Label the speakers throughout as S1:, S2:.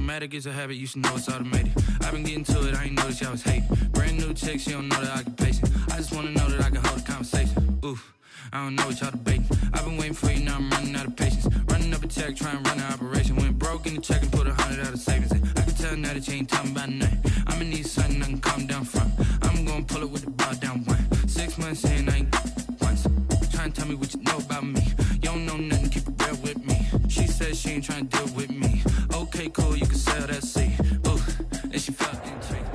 S1: Automatic is a habit, you should know it's automated. I've been getting to it, I ain't noticed y'all was hating. Brand new chick, she don't know that I can pace it. I just wanna know that I can hold a conversation. Oof, I don't know what y'all debating. I've been waiting for you, now I'm running out of patience. Running up a check, trying to run an operation. Went broke in the check and put 100 out of savings in. I can tell now that you ain't talking about nothing. I'ma need something I can calm down from. I'm gonna pull it with the ball down one. 6 months in, I ain't once. Trying to tell me what you know about me. You don't know nothing, keep it real with me. She said she ain't trying to deal with me. Okay, cool, you can sell that seed. Ooh, and she felt intrigued.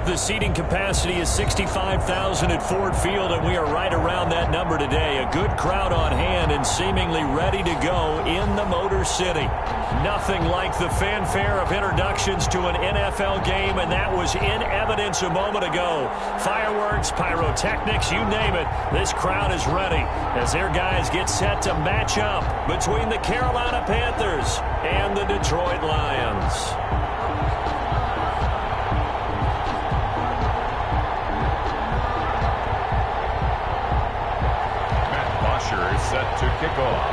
S2: The seating capacity is 65,000 at Ford Field, and we are right around that number today. A good crowd on hand and seemingly ready to go in the Motor City. Nothing like the fanfare of introductions to an NFL game, and that was in evidence a moment ago. Fireworks, pyrotechnics, you name it. This crowd is ready as their guys get set to match up between the Carolina Panthers and the Detroit Lions.
S3: Is set to kick off.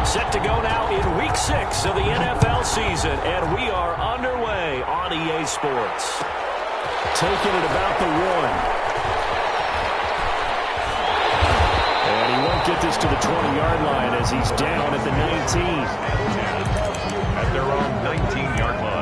S2: Set to go now in Week 6 of the NFL season, and we are underway on EA Sports. Taking it about the 1. And he won't get this to the 20-yard line as he's down at the 19.
S3: At their own 19-yard line.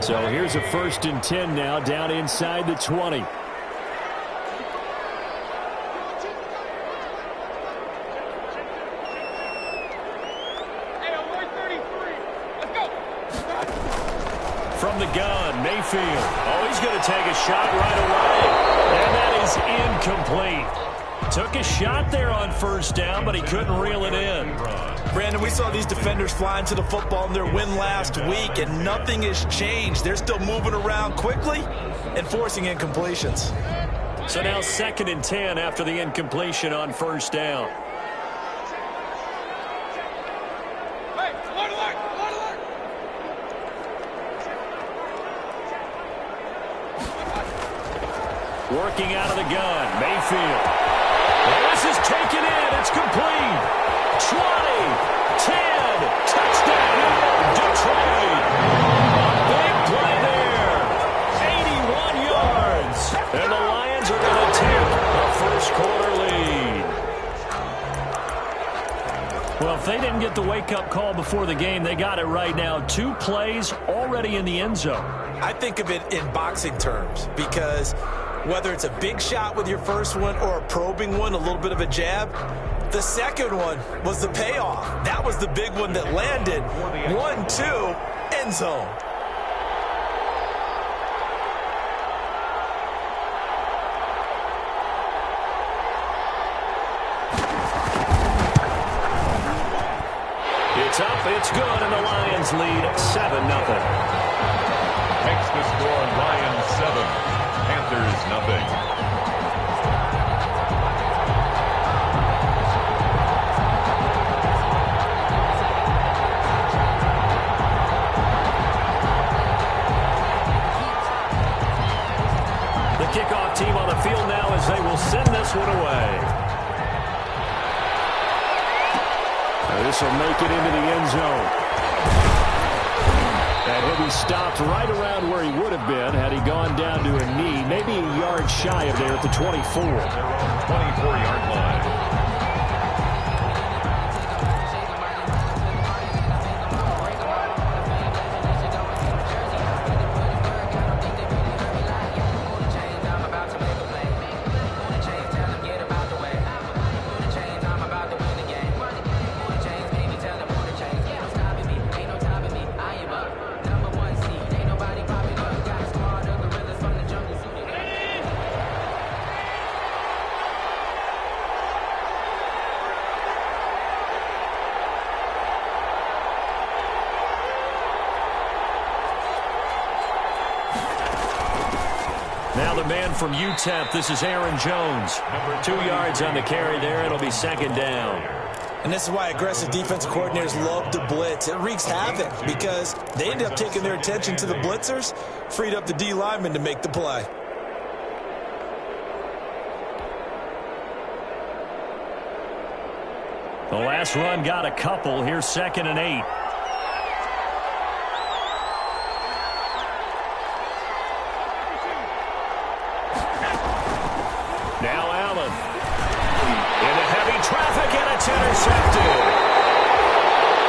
S2: So here's a 1st and 10 now, down inside the 20. From the gun, Mayfield. Oh, he's going to take a shot right away. And that is incomplete. Took a shot there on 1st down, but he couldn't reel it in.
S4: Brandon, we saw these defenders flying to the football in their win last week, and nothing has changed. They're still moving around quickly and forcing incompletions.
S2: So now 2nd and 10 after the incompletion on 1st down. Working out of the gun, Mayfield. This is taken in. It's complete. 20, 10, touchdown, Detroit. Big play there. 81 yards. And the Lions are going to take a first-quarter lead. Well, if they didn't get the wake-up call before the game, they got it right now. 2 plays already in the end zone.
S4: I think of it in boxing terms because whether it's a big shot with your first one or a probing one, a little bit of a jab, the second one was the payoff. That was the big one that landed. 1-2, end zone.
S2: It's up, it's good, and the Lions lead 7-0.
S3: Makes the score Lions 7, Panthers nothing.
S2: Kickoff team on the field now as they will send this one away. This will make it into the end zone. And he'll be stopped right around where he would have been had he gone down to a knee, maybe a yard shy of there at the 24.
S3: 24-yard line.
S2: Now the man from UTEP, this is Aaron Jones. 2 yards on the carry there. It'll be second down.
S4: And this is why aggressive defensive coordinators love to blitz. It wreaks havoc because they end up taking their attention to the blitzers, freed up the D lineman to make the play.
S2: The last run got a couple. Here's 2nd and 8. Now Allen. Into heavy traffic, and it's intercepted.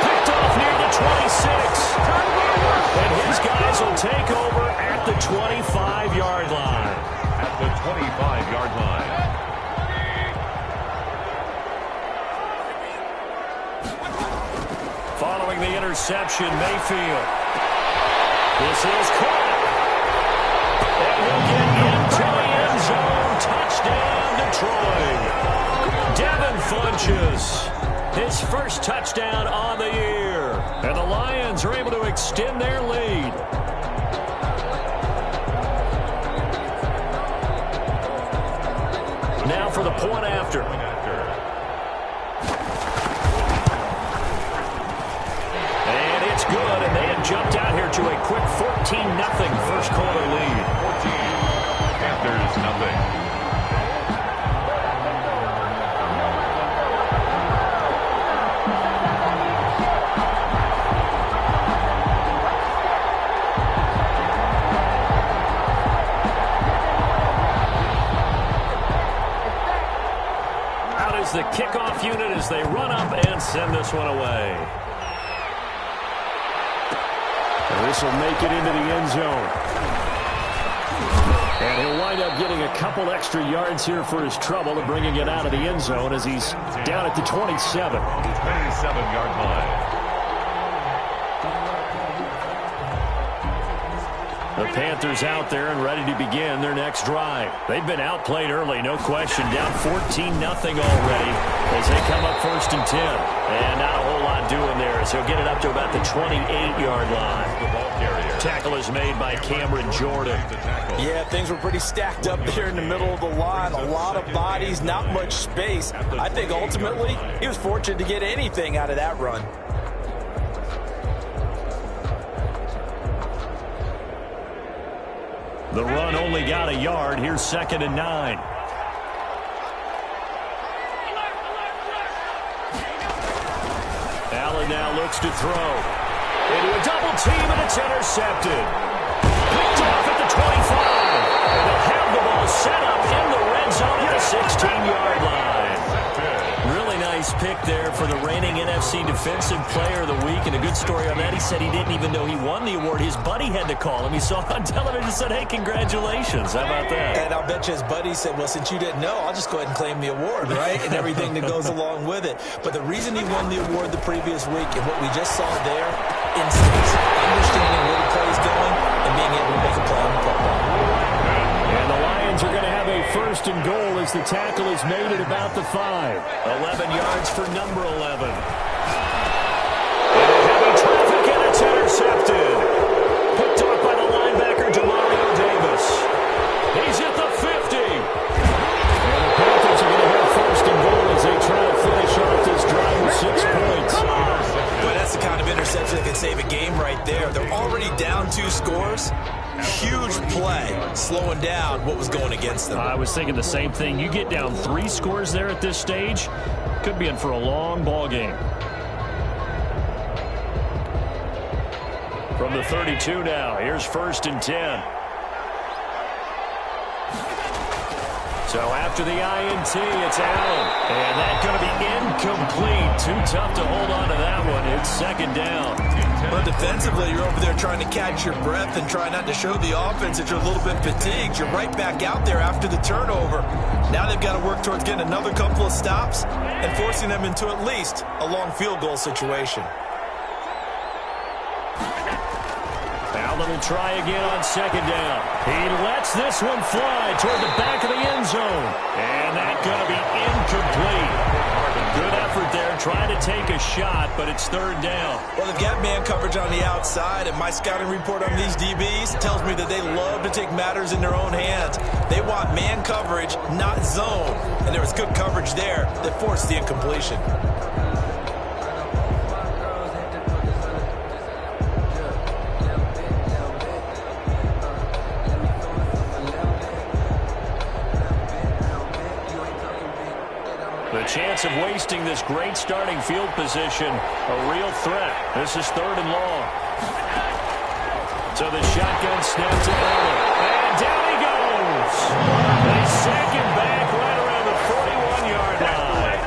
S2: Picked off near the 26. And his guys will take over at the 25-yard line.
S3: At the 25-yard line.
S2: Following the interception, Mayfield. This is caught. And he'll get into the end zone. Touchdown, Detroit. Devin Funchess, his first touchdown on the year. And the Lions are able to extend their lead. Now for the point after. Good, and they have jumped out here to a quick 14-0 first quarter lead.
S3: 14. Panthers nothing.
S2: Out is the kickoff unit as they run up and send this one away. This will make it into the end zone. And he'll wind up getting a couple extra yards here for his trouble and bringing it out of the end zone as he's down at the 27.
S3: 27-yard line.
S2: The Panthers out there and ready to begin their next drive. They've been outplayed early, no question. Down 14-0 already as they come up 1st and 10. And not a whole lot doing there as he'll get it up to about the 28-yard line. Tackle is made by Cameron Jordan.
S4: Yeah, things were pretty stacked up there in the middle of the line. A lot of bodies, not much space. I think ultimately he was fortunate to get anything out of that run.
S2: The run only got a yard. Here's 2nd and 9. Allen now looks to throw. Into a double team, and it's intercepted. Picked off at the 25. And they'll have the ball set up in the red zone at the 16-yard line. Really nice pick there for the reigning NFC Defensive Player of the Week. And a good story on that, he said he didn't even know he won the award. His buddy had to call him. He saw it on television and said, hey, congratulations. How about that?
S4: And I'll bet you his buddy said, well, since you didn't know, I'll just go ahead and claim the award, right? And everything that goes along with it. But the reason he won the award the previous week and what we just saw there, instincts, understanding where the play is going and being able to make a play on the football.
S2: And the Lions are going to have a 1st and goal as the tackle is made at about the 5. 11 yards for number 11. Into heavy traffic, and it's intercepted. Picked off by the linebacker, Demario Davis. He's at the 50. And the Panthers are going to have 1st and goal as they try to finish off this drive with 6 points.
S4: But that's the kind of interception that can save a game right there. They're already down 2 scores. Huge play, slowing down what was going against them.
S2: I was thinking the same thing. You get down 3 scores there at this stage, could be in for a long ball game. From the 32 now, here's 1st and 10. So after the INT, it's Allen. And that's going to be incomplete. Too tough to hold on to that one. It's 2nd down.
S4: But defensively, you're over there trying to catch your breath and try not to show the offense that you're a little bit fatigued. You're right back out there after the turnover. Now they've got to work towards getting another couple of stops and forcing them into at least a long field goal situation.
S2: Allen will try again on 2nd down. He lets this one fly toward the back of the end zone. And that's going to be incomplete. Good effort there trying to take a shot, but it's third down.
S4: Well, they've got man coverage on the outside, and my scouting report on these DBs tells me that they love to take matters in their own hands. They want man coverage, not zone. And there was good coverage there that forced the incompletion.
S2: The chance of wasting this great starting field position, a real threat. This is third and long. So the shotgun snaps it early. And down he goes. They sack him back right around the 41-yard line.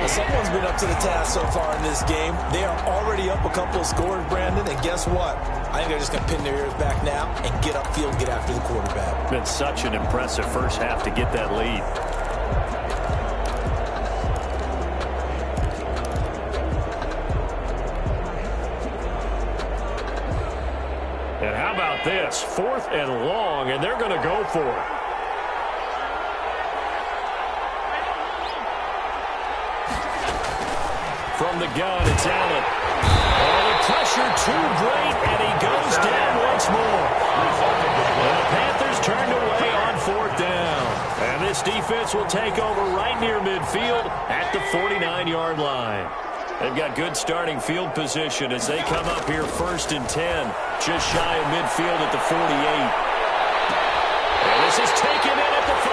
S4: Well, someone's been up to the task so far in this game. They are already up a couple of scores, Brandon, and guess what? I think they're just going to pin their ears back now and get upfield, get after the quarterback.
S2: Been such an impressive first half to get that lead. And how about this? Fourth and long, and they're going to go for it. From the gun, it's Allen. Oh, the pressure too great, and he goes down once more. And the Panthers turned away on fourth down. And this defense will take over right near midfield at the 49-yard line. They've got good starting field position as they come up here first and 10, just shy of midfield at the 48. And this is taken in at the 5.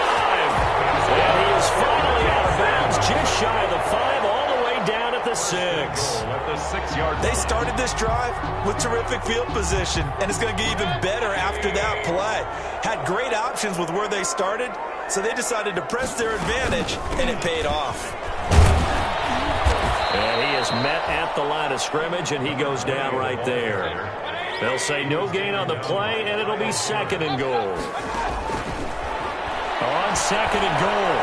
S2: And he is finally out of bounds, just shy of the 5, all the way down at the 6.
S4: They started this drive with terrific field position, and it's going to get even better after that play. Had great options with where they started, so they decided to press their advantage, and it paid off.
S2: And he is met at the line of scrimmage, and he goes down right there. They'll say no gain on the play, and it'll be second and goal. On second and goal,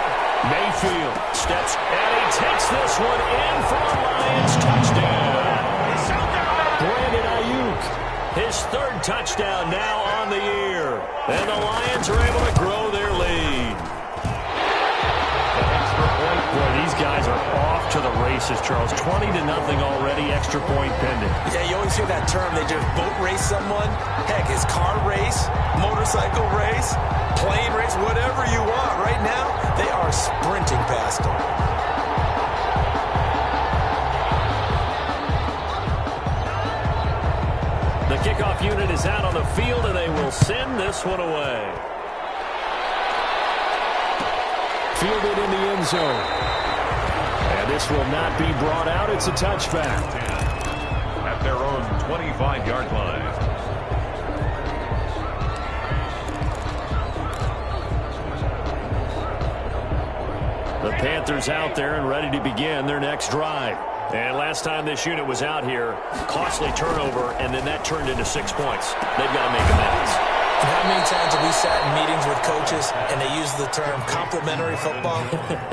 S2: Mayfield steps, and he takes this one in for a Lions touchdown. Brandon Ayuk, his third touchdown now on the year. And the Lions are able to grow their lead. Boy, these guys are off to the races, Charles. 20-0 already, extra point pending.
S4: Yeah, you always hear that term. They just boat race someone. Heck, it's car race, motorcycle race, plane race, whatever you want. Right now, they are sprinting past them.
S2: The kickoff unit is out on the field, and they will send this one away. Fielded in the end zone. And this will not be brought out. It's a touchback.
S3: At their own 25-yard line.
S2: The Panthers out there and ready to begin their next drive. And last time this unit was out here, costly turnover, and then that turned into 6 points. They've got to make amends.
S4: How many times have we sat in meetings with coaches and they use the term complementary football?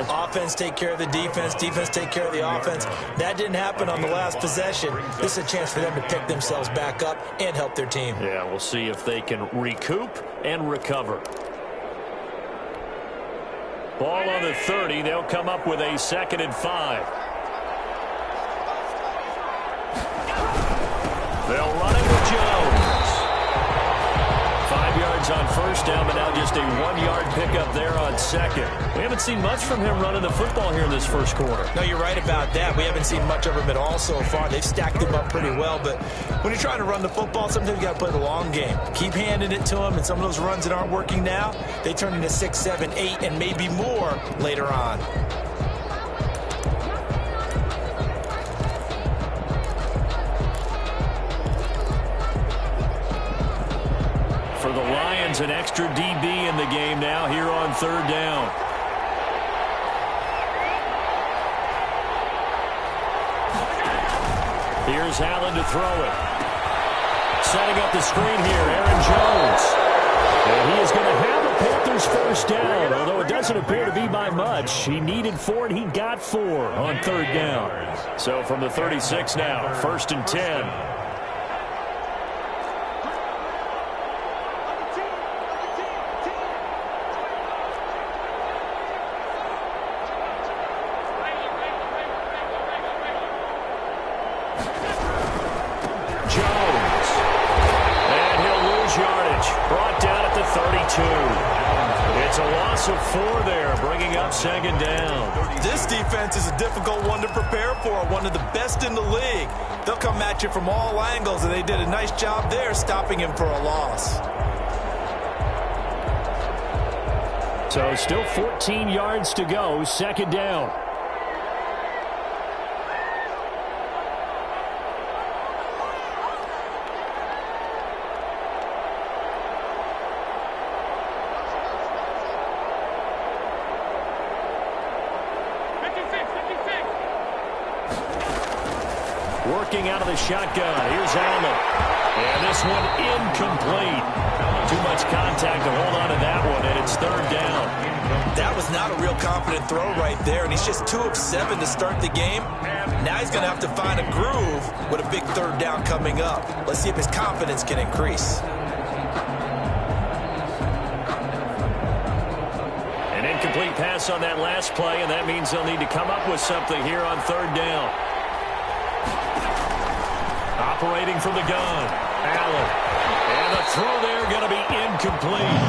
S4: Offense take care of the defense, defense take care of the offense. That didn't happen on the last possession. This is a chance for them to pick themselves back up and help their team.
S2: Yeah, we'll see if they can recoup and recover. Ball on the 30. They'll come up with a 2nd and 5. They'll run it with Jones. 5 yards on first down, but now just a 1-yard pickup there on second. We haven't seen much from him running the football here in this first quarter.
S4: No, you're right about that. We haven't seen much of him at all so far. They've stacked him up pretty well, but when you're trying to run the football, sometimes you got to play the long game. Keep handing it to him, and some of those runs that aren't working now, they turn into 6, 7, 8, and maybe more later on.
S2: For the Lions, an extra DB in the game now here on third down. Here's Allen to throw it. Setting up the screen here, Aaron Jones. And he is going to have the Panthers first down, although it doesn't appear to be by much. He needed 4, and he got 4 on third down. So from the 36 now, 1st and 10. 32. It's a loss of 4 there, bringing up second down.
S4: This defense is a difficult one to prepare for, one of the best in the league. They'll come at you from all angles, and they did a nice job there stopping him for a loss.
S2: So still 14 yards to go, second down. Working out of the shotgun. Here's Allen. And this one incomplete. Too much contact to hold on to that one, and it's third down.
S4: That was not a real confident throw right there, and he's just 2 of 7 to start the game. Now he's going to have to find a groove with a big third down coming up. Let's see if his confidence can increase.
S2: An incomplete pass on that last play, and that means they'll need to come up with something here on third down. Operating from the gun, Allen. And the throw there going to be incomplete.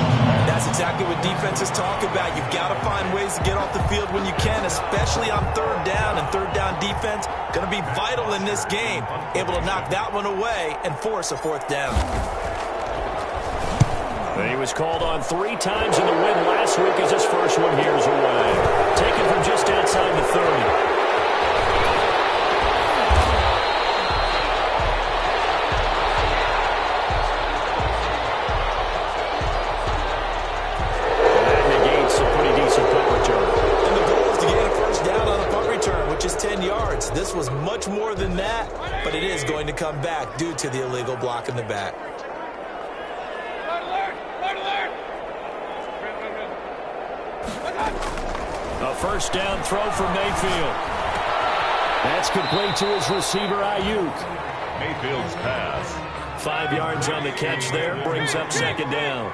S4: That's exactly what defenses talk about. You've got to find ways to get off the field when you can, especially on third down. And third down defense going to be vital in this game. Able to knock that one away and force a fourth down.
S2: And he was called on 3 times in the win last week as his first one here is away. Taken from just outside the 30.
S4: Just 10 yards. This was much more than that, but it is going to come back due to the illegal block in the back.
S2: A first down throw for Mayfield. That's complete to his receiver, Ayuk.
S3: Mayfield's pass.
S2: 5 yards on the catch there, brings up second down.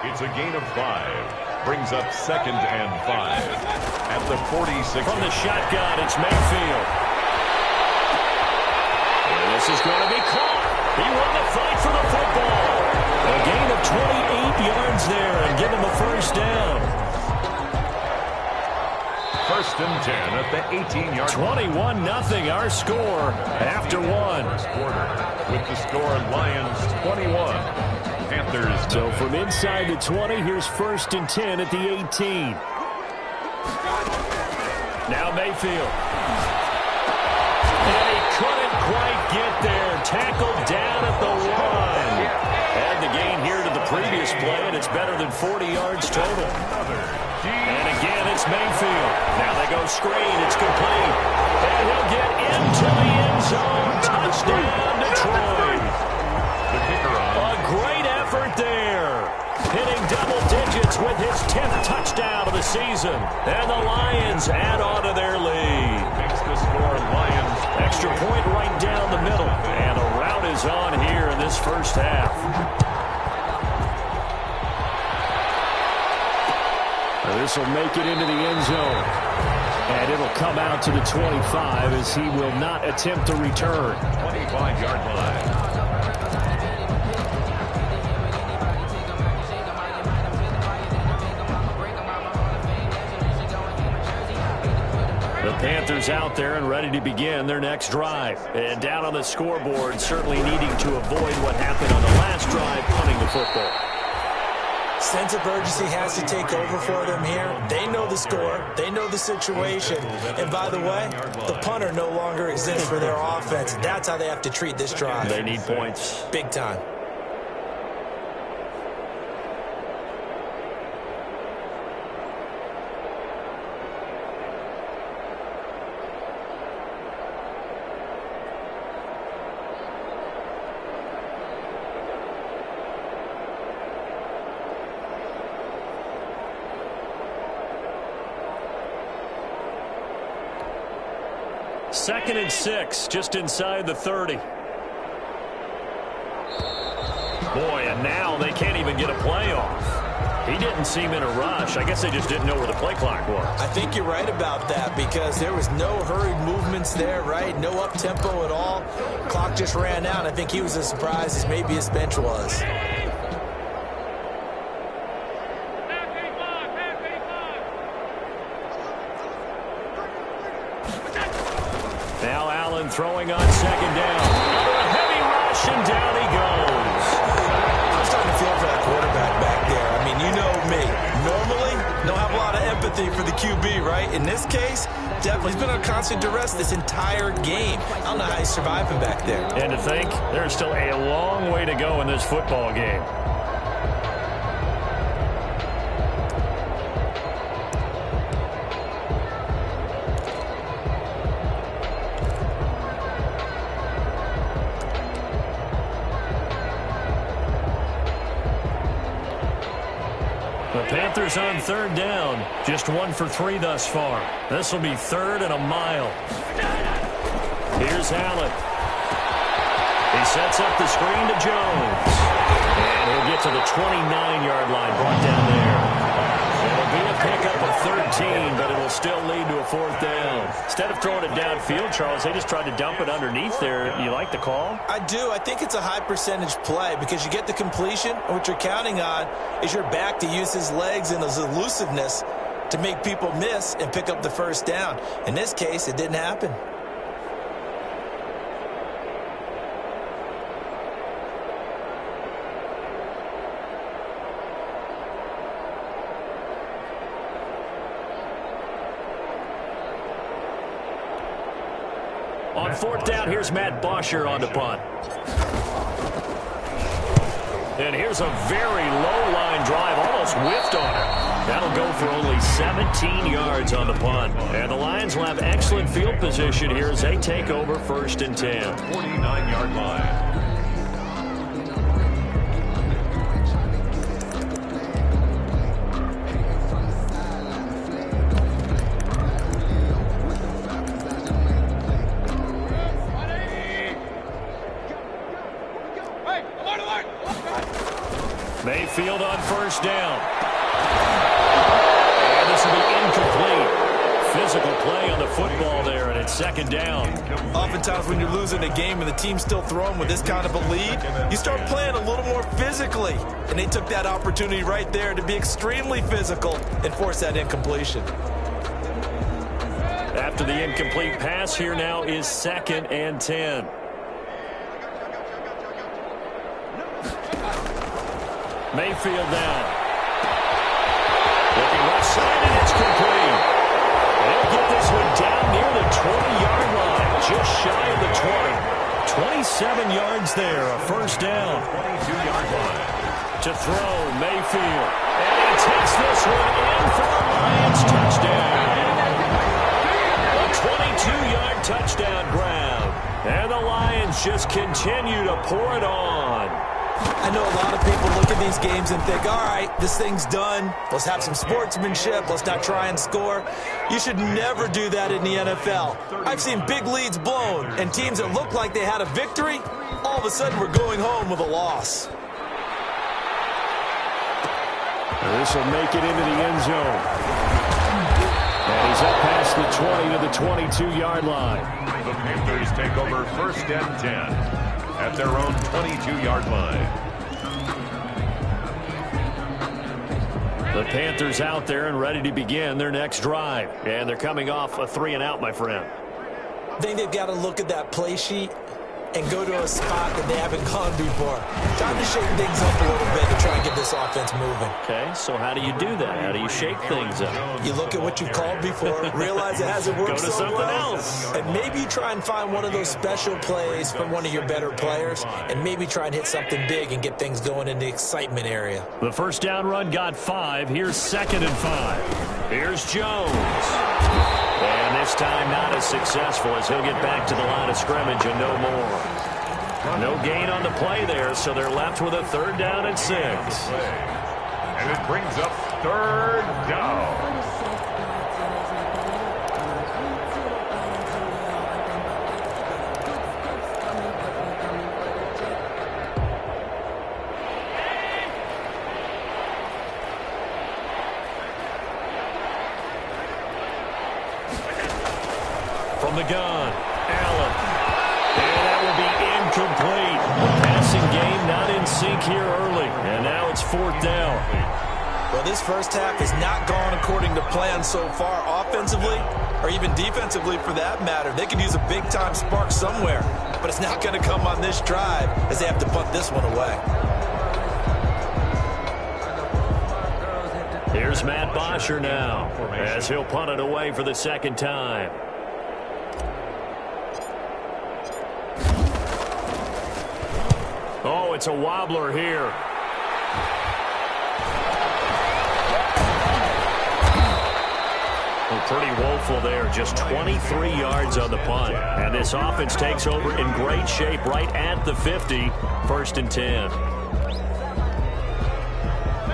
S3: It's a gain of 5. Brings up second and 5 at the 46.
S2: From the shotgun, it's Mayfield. And this is going to be caught. He won the fight for the football. A gain of 28 yards there and give him a first down.
S3: First and 10 at the 18-yard line.
S2: 21-0 our score after one.
S3: With the score, Lions 21. Panthers.
S2: So from inside the 20, here's first and 10 at the 18. Now Mayfield. And he couldn't quite get there. Tackled down at the 1. Add the gain here to the previous play, and it's better than 40 yards total. And again, it's Mayfield. Now they go screen. It's complete. And he'll get into the end zone. Touchdown, Detroit.
S3: The kicker on.
S2: A great effort there. Hitting double digits with his 10th touchdown of the season. And the Lions add on to their lead.
S3: Makes the score Lions.
S2: Extra point right down the middle. And the route is on here in this first half. This will make it into the end zone. And it'll come out to the 25 as he will not attempt to return.
S3: 25-yard line.
S2: The Panthers out there and ready to begin their next drive. And down on the scoreboard, certainly needing to avoid what happened on the last drive, punting the football.
S4: Sense of urgency has to take over for them here. They know the score. They know the situation. And by the way, the punter no longer exists for their offense. That's how they have to treat this drive.
S2: They need points.
S4: Big time.
S2: Second and 6, just inside the 30. Boy, and now they can't even get a play off. He didn't seem in a rush. I guess they just didn't know where the play clock was.
S4: I think you're right about that because there was no hurried movements there, right? No up-tempo at all. Clock just ran out. I think he was as surprised as maybe his bench was.
S2: throwing on second down. Under a heavy rush, and down he goes.
S4: I'm starting to feel for that quarterback back there. I mean, you know me. Normally, don't have a lot of empathy for the QB, right? In this case, definitely. He's been on constant duress this entire game. I don't know how he's surviving back there.
S2: And to think, there's still a long way to go in this football game. The Panthers on third down. Just 1 for 3 thus far. This will be 3rd and a mile. Here's Allen. He sets up the screen to Jones. And he'll get to the 29-yard line, brought down there. It'll be a pickup of 13, but it'll still lead to a 4th down. Instead of throwing it downfield, Charles, they just tried to dump it underneath there. You like the call?
S4: I do. I think it's a high percentage play because you get the completion, and what you're counting on is your back to use his legs and his elusiveness to make people miss and pick up the 1st down. In this case, it didn't happen.
S2: On 4th down, here's Matt Bosher on the punt. And here's a very low-line drive, almost whiffed on it. That'll go for only 17 yards on the punt. And the Lions will have excellent field position here as they take over 1st and 10.
S3: 49-yard line.
S2: Mayfield on 1st down. And this will be incomplete. Physical play on the football there, and it's 2nd down.
S4: Oftentimes when you're losing a game and the team's still throwing with this kind of a lead, you start playing a little more physically. And they took that opportunity right there to be extremely physical and force that incompletion.
S2: After the incomplete pass, here now is 2nd and 10. Mayfield down. Looking left side, and it's complete. They'll get this one down near the 20-yard line, just shy of the 20. 27 yards there, a 1st down.
S3: 22-yard line.
S2: To throw, Mayfield. And he takes this one in for the Lions touchdown. A 22-yard touchdown grab. And the Lions just continue to pour it on.
S4: I know a lot of people look at these games and think, all right, this thing's done. Let's have some sportsmanship. Let's not try and score. You should never do that in the NFL. I've seen big leads blown, and teams that looked like they had a victory, all of a sudden we're going home with a loss.
S2: This will make it into the end zone. And he's up past the 20 to the 22-yard line.
S3: The Panthers take over 1st and 10. At their own 22-yard line.
S2: The Panthers out there and ready to begin their next drive. And they're coming off a 3-and-out, my friend.
S4: I think they've got to look at that play sheet and go to a spot that they haven't gone before. Time to shake things up a little bit to try and get this offense moving.
S2: Okay, so how do you do that? How do you shake things up?
S4: You look at what you've called before, realize it hasn't worked
S2: Go to
S4: so
S2: something
S4: well,
S2: else.
S4: and maybe you try and find one of those special plays from one of your better players, and maybe try and hit something big and get things going in the excitement area.
S2: The 1st down run got 5. Here's 2nd and 5. Here's Jones. And this time not as successful as he'll get back to the line of scrimmage and no more. No gain on the play there, so they're left with a 3rd down and 6.
S3: And it brings up 3rd down.
S2: From the gun, Allen. And that will be incomplete. Passing game not in sync here early. And now it's 4th down.
S4: Well, this first half has not gone according to plan so far offensively, or even defensively for that matter. They could use a big-time spark somewhere, but it's not going to come on this drive as they have to punt this one away.
S2: Here's Matt Bosher now as he'll punt it away for the second time. Oh, it's a wobbler here. Well, pretty woeful there. Just 23 yards on the punt. And this offense takes over in great shape right at the 50. First and 10.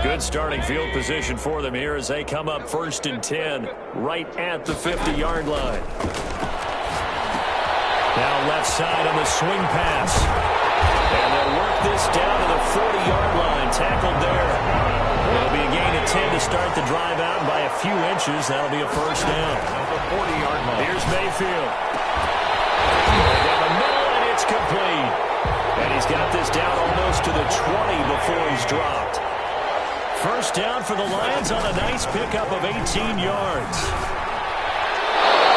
S2: Good starting field position for them here as they come up first and 10 right at the 50-yard line. Now left side on the swing pass. And they'll work this down to the 40-yard line. Tackled there. It'll be a gain of 10 to start the drive out by a few inches. That'll be a first down.
S3: 40-yard line.
S2: Here's Mayfield. Down the middle, and it's complete. And he's got this down almost to the 20 before he's dropped. First down for the Lions on a nice pickup of 18 yards.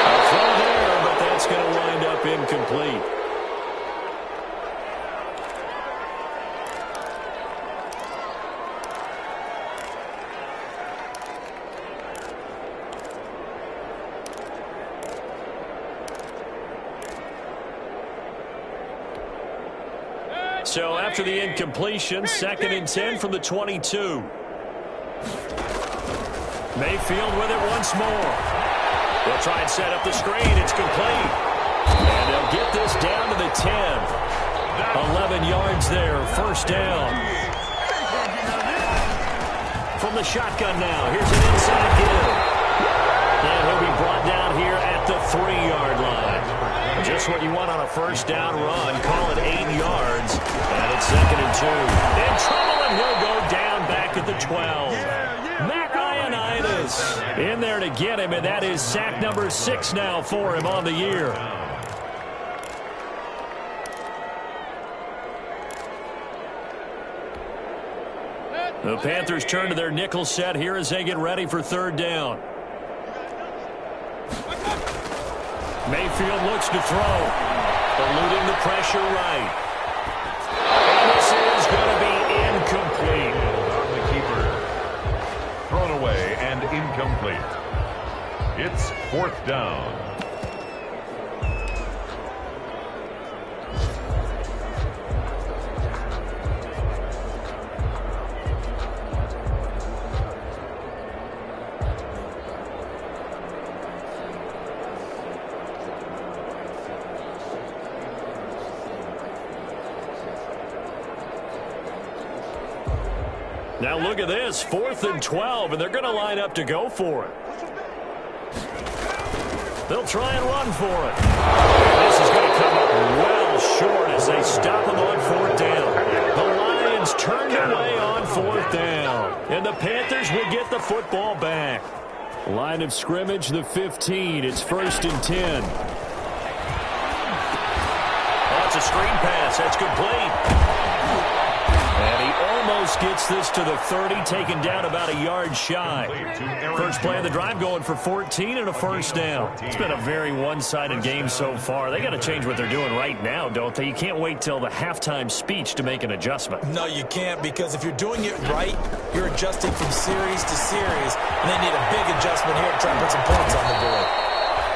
S2: A throw there, but that's going to wind up incomplete. So after the incompletion, second and 10 from the 22. Mayfield with it once more. They'll try and set up the screen. It's complete. And they'll get this down to the 10. 11 yards there. First down. From the shotgun now. Here's an inside give. And he'll be brought down here at the 3-yard line. Just what you want on a first down run. Call it 8 yards. And it's second and 2. In trouble, and he'll go down back at the 12. In there to get him, and that is sack number 6 now for him on the year. The Panthers turn to their nickel set here as they get ready for third down. Mayfield looks to throw, eluding the pressure right. And this is going to be incomplete.
S3: Thrown away and incomplete. It's fourth down.
S2: Now look at this, 4th and 12, and they're going to line up to go for it. They'll try and run for it. This is going to come up well short as they stop him on 4th down. The Lions turned away on 4th down, and the Panthers will get the football back. Line of scrimmage, the 15. It's 1st and 10. Oh, it's a screen pass. That's complete. And he almost gets this to the 30, taken down about a yard shy. First play of the drive going for 14 and a first down. It's been a very one-sided game so far. They got to change what they're doing right now, don't they? You can't wait till the halftime speech to make an adjustment.
S4: No, you can't, because if you're doing it right, you're adjusting from series to series, and they need a big adjustment here to try and put some points on the board.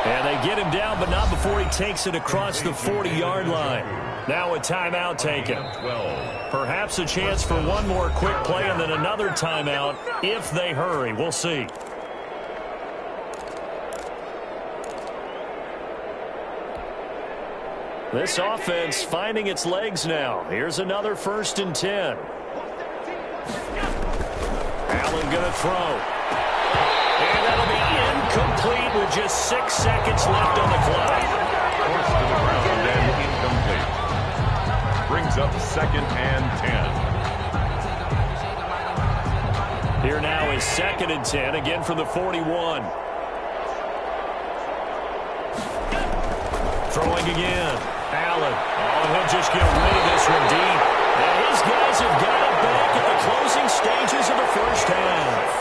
S2: And they get him down, but not before he takes it across the 40-yard line. Now a timeout taken. Perhaps a chance for one more quick play and then another timeout if they hurry. We'll see. This offense finding its legs now. Here's another 1st and 10. Allen going to throw. And that'll be incomplete with just 6 seconds left on the clock.
S3: Forced to the ground and incomplete. Brings up 2nd and 10.
S2: Here now is 2nd and 10, again from the 41. Throwing again. Allen. Oh, he'll just get rid of this one deep. And his guys have got it back at the closing stages of the first half.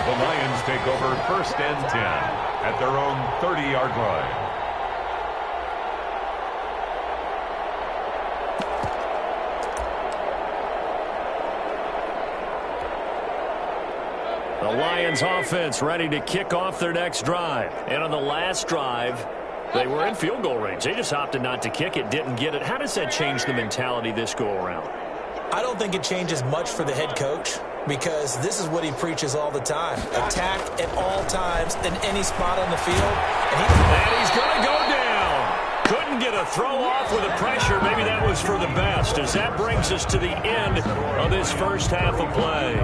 S3: The Lions take over 1st and 10 at 30-yard line.
S2: The Lions offense ready to kick off their next drive. And on the last drive, they were in field goal range. They just opted not to kick it, didn't get it. How does that change the mentality this go around?
S4: I don't think it changes much for the head coach, because this is what he preaches all the time. Attack at all times in any spot on the field.
S2: And he's going to go down. Couldn't get a throw off with the pressure. Maybe that was for the best, as that brings us to the end of this first half of play.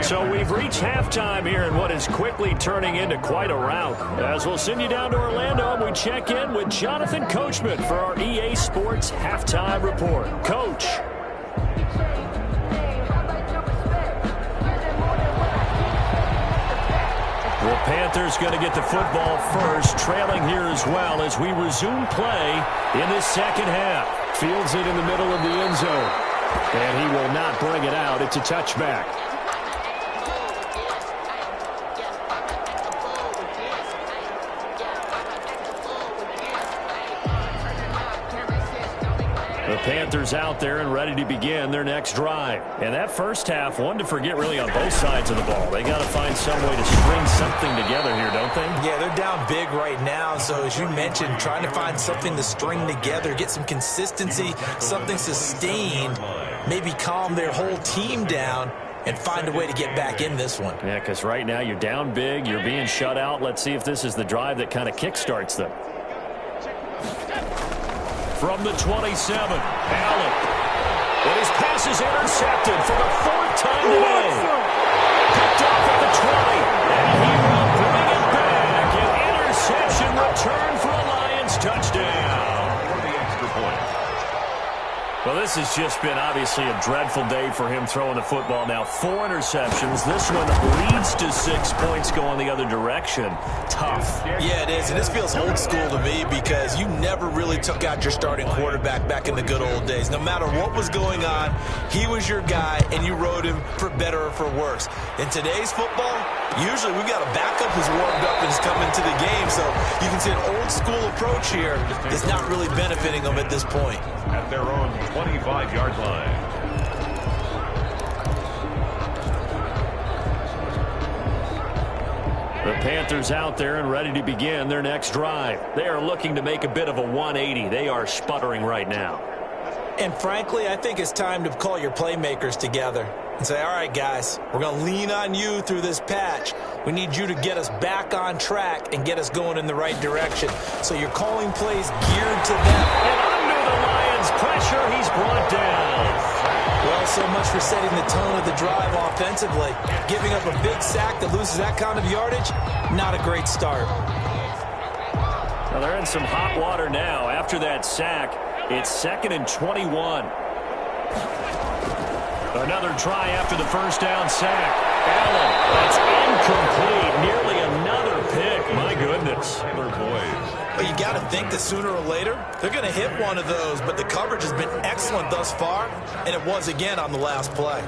S2: So we've reached halftime here in what is quickly turning into quite a rout. As we'll send you down to Orlando, and we check in with Jonathan Coachman for our EA Sports Halftime Report. Coach. The Panthers going to get the football first, trailing here as well as we resume play in this second half. Fields it in the middle of the end zone, and he will not bring it out. It's a touchback. The Panthers out there and ready to begin their next drive. And that first half, one to forget really on both sides of the ball. They got to find some way to string something together here, don't they?
S4: Yeah, they're down big right now. So as you mentioned, trying to find something to string together, get some consistency, something sustained, maybe calm their whole team down and find a way to get back in this one.
S2: Yeah, because right now you're down big, you're being shut out. Let's see if this is the drive that kind of kickstarts them. From the 27, Allen. And his pass is intercepted for the fourth time today. Picked off at the 20. And he will bring it back. An interception return for a Lions touchdown.
S3: For the extra point.
S2: Well, this has just been obviously a dreadful day for him throwing the football. Now 4 interceptions. This one leads to 6 points going the other direction. Tough.
S4: Yeah, it is. And this feels old school to me, because you never really took out your starting quarterback back in the good old days. No matter what was going on, he was your guy, and you rode him for better or for worse. In today's football, usually we've got a backup who's warmed up and has come into the game. So you can see an old school approach here is not really benefiting them at this point.
S3: At their own 25-yard line.
S2: The Panthers out there and ready to begin their next drive. They are looking to make a bit of a 180. They are sputtering right now.
S4: And frankly, I think it's time to call your playmakers together and say, all right, guys, we're going to lean on you through this patch. We need you to get us back on track and get us going in the right direction. So you're calling plays geared to them.
S2: And under the Lions' pressure, he's brought down.
S4: Well, so much for setting the tone of the drive offensively. Giving up a big sack that loses that kind of yardage, not a great start.
S2: Well, they're in some hot water now. After that sack, it's 2nd and 21. Another try after the first down sack. Allen, that's incomplete. Nearly another pick. My goodness.
S4: But you got to think that sooner or later, they're going to hit one of those. But the coverage has been excellent thus far, and it was again on the last play.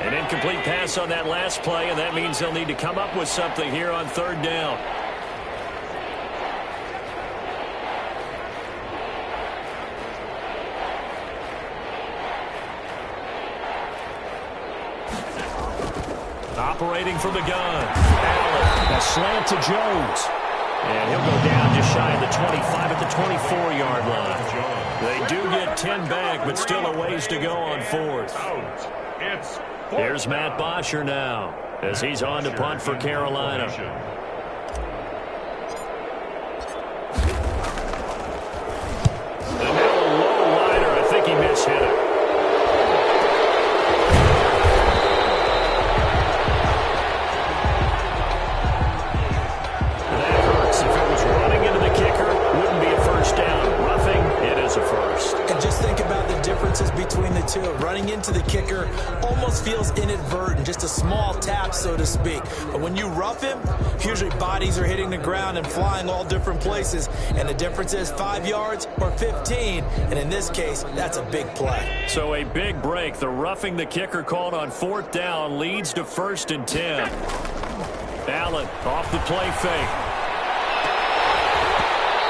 S2: An incomplete pass on that last play, and that means they'll need to come up with something here on 3rd down. Operating from the gun. Allen, a slant to Jones. And he'll go down just shy of the 25 at the 24-yard line. They do get 10 back, but still a ways to go on 4th. Here's Matt Bosher now, as he's on to punt for Carolina. And now a low liner. I think he mishit it.
S4: Between the two, running into the kicker almost feels inadvertent, just a small tap, so to speak. But when you rough him, usually bodies are hitting the ground and flying all different places, and the difference is 5 yards or 15, and in this case, that's a big play.
S2: So a big break. The roughing the kicker called on 4th down leads to 1st and 10. Allen off the play fake.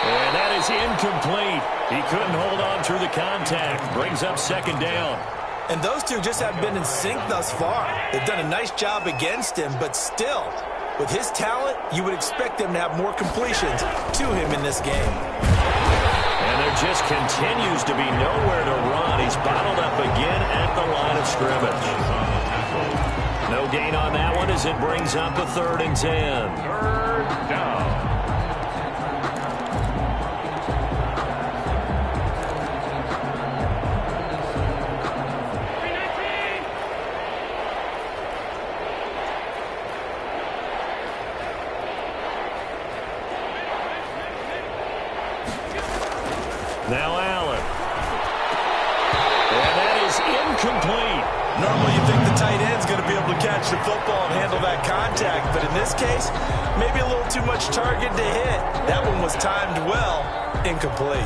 S2: And that is incomplete. He couldn't hold on through the contact. Brings up 2nd down.
S4: And those two just haven't been in sync thus far. They've done a nice job against him, but still, with his talent, you would expect them to have more completions to him in this game.
S2: And there just continues to be nowhere to run. He's bottled up again at the line of scrimmage. No gain on that one as it brings up a 3rd and 10.
S3: 3rd down.
S2: Now Allen. And that is incomplete.
S4: Normally you think the tight end's going to be able to catch the football and handle that contact, but in this case, maybe a little too much target to hit. That one was timed well, incomplete.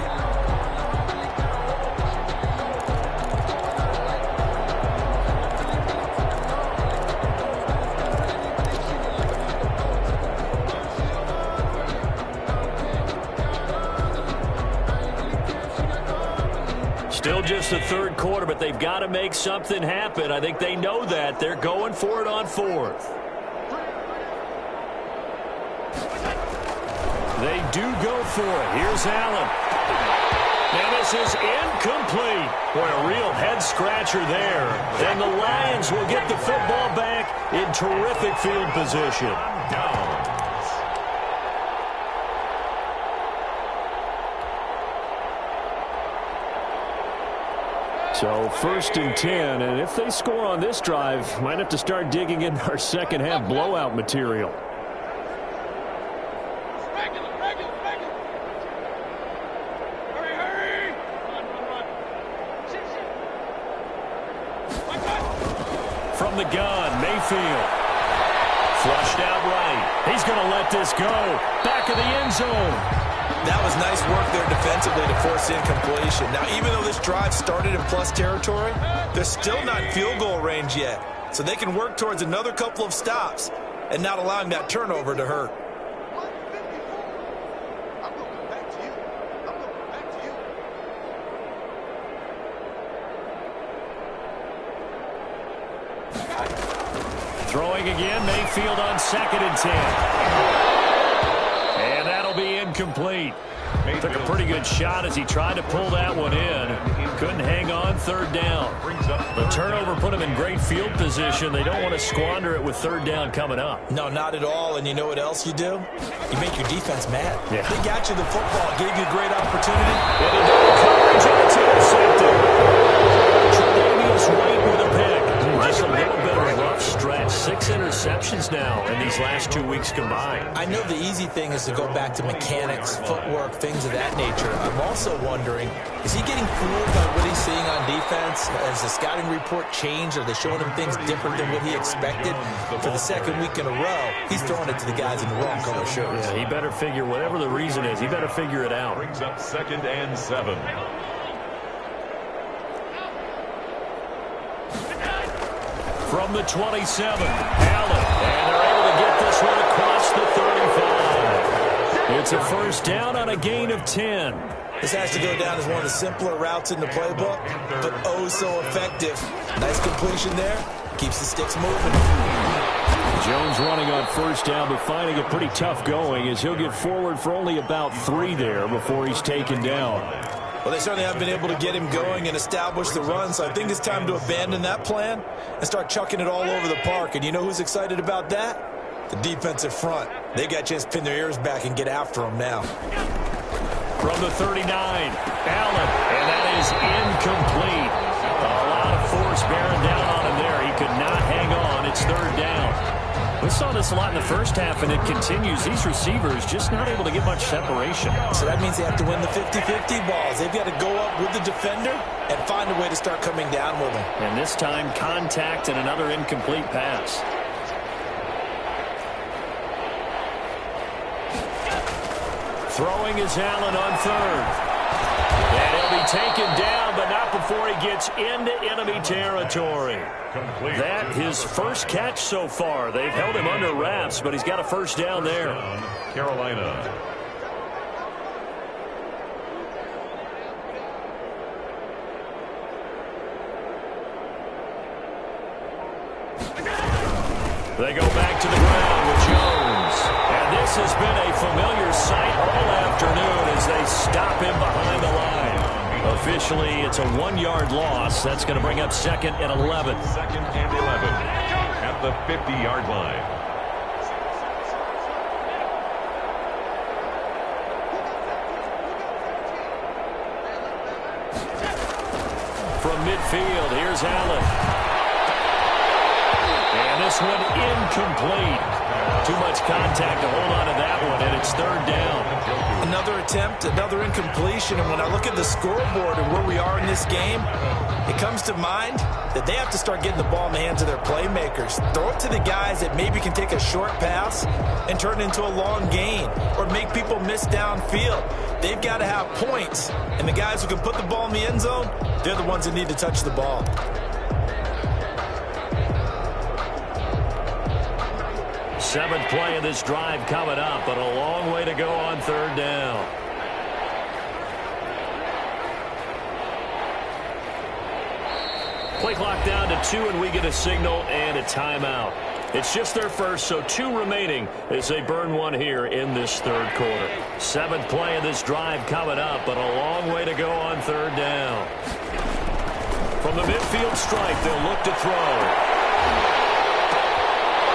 S2: Still just the 3rd quarter, but they've got to make something happen. I think they know that. They're going for it on 4th. They do go for it. Here's Allen. And this is incomplete. Boy, a real head-scratcher there. And the Lions will get the football back in terrific field position. So 1st and 10, and if they score on this drive, might have to start digging in our second half blowout material. From the gun, Mayfield. Flushed out right. He's going to let this go. Back of the end zone.
S4: That was nice work there defensively to force incompletion. Now, even though this drive started in plus territory, they're still not in field goal range yet. So they can work towards another couple of stops and not allowing that turnover to hurt.
S2: Throwing again, Mayfield on 2nd and 10. And that'll be incomplete. Took a pretty good shot as he tried to pull that one in. Couldn't hang on 3rd down. The turnover put him in great field position. They don't want to squander it with 3rd down coming up.
S4: No, not at all. And you know what else you do? You make your defense mad.
S2: Yeah.
S4: They got you the football, gave you a great opportunity.
S2: And he got coverage and it's intercepted. Tre'Davious White with a pick. Just a little bit of a rough stretch. 6 interceptions now in these last 2 weeks combined.
S4: I know the easy thing is to go back to mechanics, footwork, things of that nature. I'm also wondering, is he getting fooled by what he's seeing on defense? Has the scouting report changed? Are they showing him things different than what he expected? For the 2nd week in a row, he's throwing it to the guys in the wrong color shirts.
S2: Yeah, he better figure, whatever the reason is, he better figure it out.
S3: Brings up 2nd and 7.
S2: From the 27, Allen, and they're able to get this one across the 35. It's a 1st down on a gain of 10.
S4: This has to go down as one of the simpler routes in the playbook, but oh so effective. Nice completion there. Keeps the sticks moving.
S2: Jones running on 1st down, but finding it pretty tough going as he'll get forward for only about 3 there before he's taken down.
S4: Well, they certainly haven't been able to get him going and establish the run, so I think it's time to abandon that plan and start chucking it all over the park. And you know who's excited about that? The defensive front. They got a chance to pin their ears back and get after him now.
S2: From the 39, Allen, and that is incomplete. A lot of force bearing down on him there. He could not hang on. It's 3rd down. We saw this a lot in the first half, and it continues. These receivers just not able to get much separation.
S4: So that means they have to win the 50-50 balls. They've got to go up with the defender and find a way to start coming down with them.
S2: And this time, contact and another incomplete pass. Throwing is Allen on third. And he'll be taken down, but not before he gets into enemy territory. That his first catch so far. They've held him under wraps, but he's got a first down there.
S3: Carolina.
S2: They go back to the ground with Jones. And this has been a familiar sight all afternoon as they stop him behind the line. Officially, it's a 1-yard loss. That's going to bring up 2nd and 11.
S3: 2nd and 11 at the 50-yard line.
S2: From midfield, here's Allen. And this one incomplete. Too much contact to hold on to that one, and it's 3rd down.
S4: Another attempt, another incompletion, and when I look at the scoreboard and where we are in this game, it comes to mind that they have to start getting the ball in the hands of their playmakers. Throw it to the guys that maybe can take a short pass and turn it into a long gain or make people miss downfield. They've got to have points, and the guys who can put the ball in the end zone, they're the ones that need to touch the ball.
S2: Seventh play of this drive coming up, but a long way to go on 3rd down. Play clock down to 2, and we get a signal and a timeout. It's just their first, so 2 remaining as they burn one here in this 3rd quarter. 7th play of this drive coming up, but a long way to go on 3rd down. From the midfield stripe, they'll look to throw.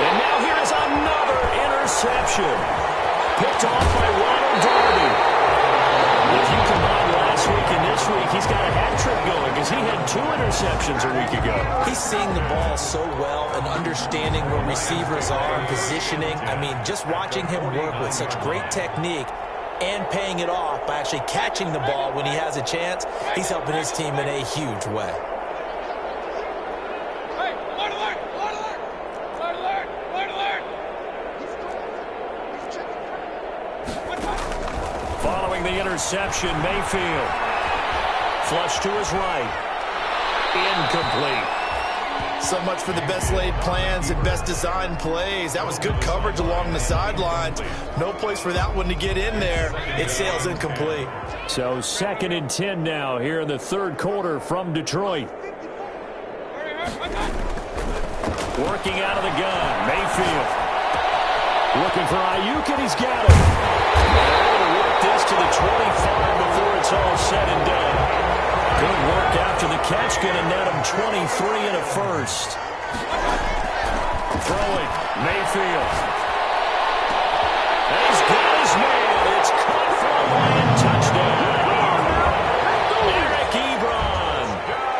S2: And now here is another interception. Picked off by Ronald Darby. If you combine last week and this week, he's got a hat trick going because he had 2 interceptions a week ago.
S4: He's seeing the ball so well and understanding where receivers are and positioning. I mean, just watching him work with such great technique and paying it off by actually catching the ball when he has a chance, he's helping his team in a huge way.
S2: Following the interception, Mayfield. Flush to his right. Incomplete.
S4: So much for the best laid plans and best designed plays. That was good coverage along the sidelines. No place for that one to get in there. It sails incomplete.
S2: So 2nd and 10 now here in the 3rd quarter from Detroit. Working out of the gun, Mayfield. Looking for Ayuk, and he's got him. They'll work this to the 25 before it's all said and done. Good work after the catch, going to net him 23 and a first. Throwing, Mayfield. And he's got his man. It's caught for a Lion touchdown. Eric Ebron,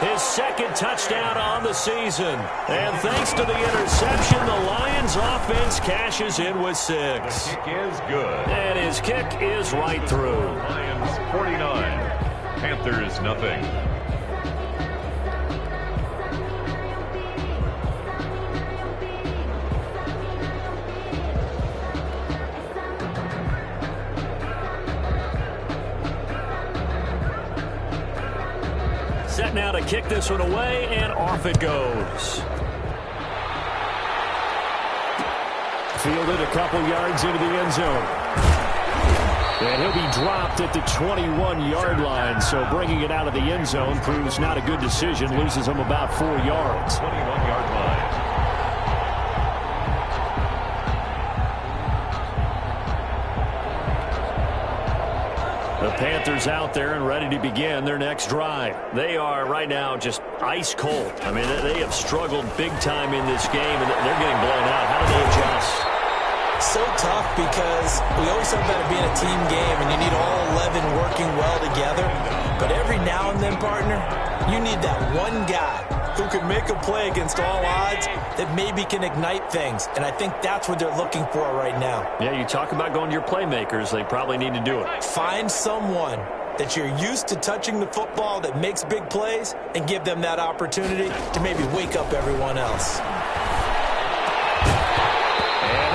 S2: his 2nd touchdown on the season. And thanks to the interception, the Lions offense cashes in with 6.
S3: The kick is good.
S2: And his kick is right through.
S3: Lions 49. Panthers nothing.
S2: Set now to kick this one away, and off it goes. Fielded a couple yards into the end zone. And he'll be dropped at the 21-yard line, so bringing it out of the end zone proves not a good decision. Loses him about 4 yards.
S3: 21-yard line.
S2: The Panthers out there and ready to begin their next drive. They are right now just ice cold. I mean, they have struggled big time in this game, and they're getting blown out. How do they adjust?
S4: So tough because we always talk about it being a team game and you need all 11 working well together. But every now and then, partner, you need that one guy who can make a play against all odds that maybe can ignite things. And I think that's what they're looking for right now.
S2: Yeah, you talk about going to your playmakers. They probably need to do it.
S4: Find someone that you're used to touching the football that makes big plays and give them that opportunity to maybe wake up everyone else.
S2: And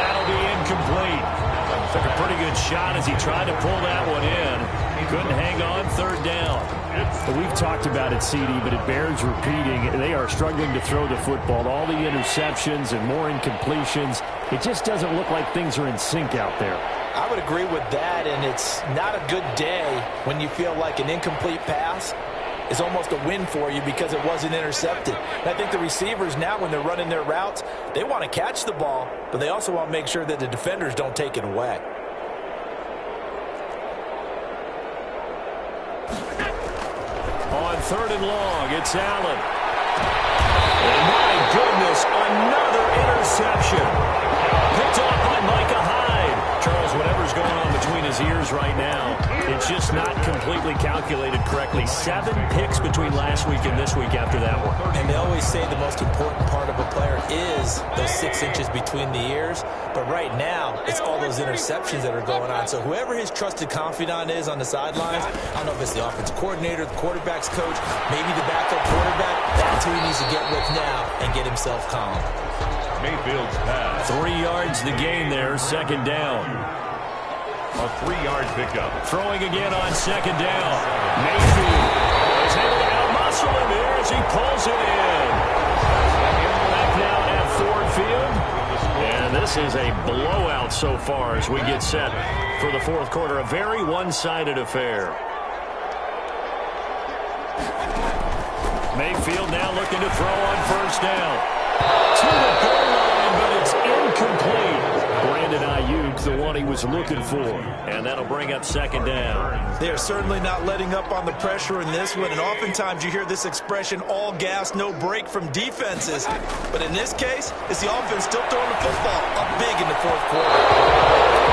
S2: that'll be incomplete. Took a pretty good shot as he tried to pull that one in. He couldn't hang on, third down.
S5: We've talked about it, CD, but it bears repeating. They are struggling to throw the football. All the interceptions and more incompletions. It just doesn't look like things are in sync out there.
S4: I would agree with that, and it's not a good day when you feel like an incomplete pass is almost a win for you because it wasn't intercepted. And I think the receivers now, when they're running their routes, they want to catch the ball, but they also want to make sure that the defenders don't take it away.
S2: On third and long, it's Allen. And my goodness, another interception. Picked off by Micah Hyde. Charles, whatever's going on between his ears right now, it's just not completely calculated correctly. 7 picks between last week and this week after that one.
S4: And they always say the most important part of a player is those 6 inches between the ears. But right now, it's all those interceptions that are going on. So whoever his trusted confidant is on the sidelines, I don't know if it's the offense coordinator, the quarterback's coach, maybe the backup quarterback, that's who he needs to get with now and get himself calm.
S3: Mayfield's pass.
S2: 3 yards the gain there, second down.
S3: A 3-yard pickup.
S2: Throwing again on second down. Mayfield is able to out-muscle him here as he pulls it in. Back now at Ford Field. And this is a blowout so far as we get set for the fourth quarter. A very one-sided affair. Mayfield now looking to throw on first down. To the goal line, but it's incomplete. Brandon Ayuk, the one he was looking for. And that'll bring up second down.
S4: They're certainly not letting up on the pressure in this one. And oftentimes you hear this expression, all gas, no break from defenses. But in this case, it's the offense still throwing the football up big in the fourth quarter.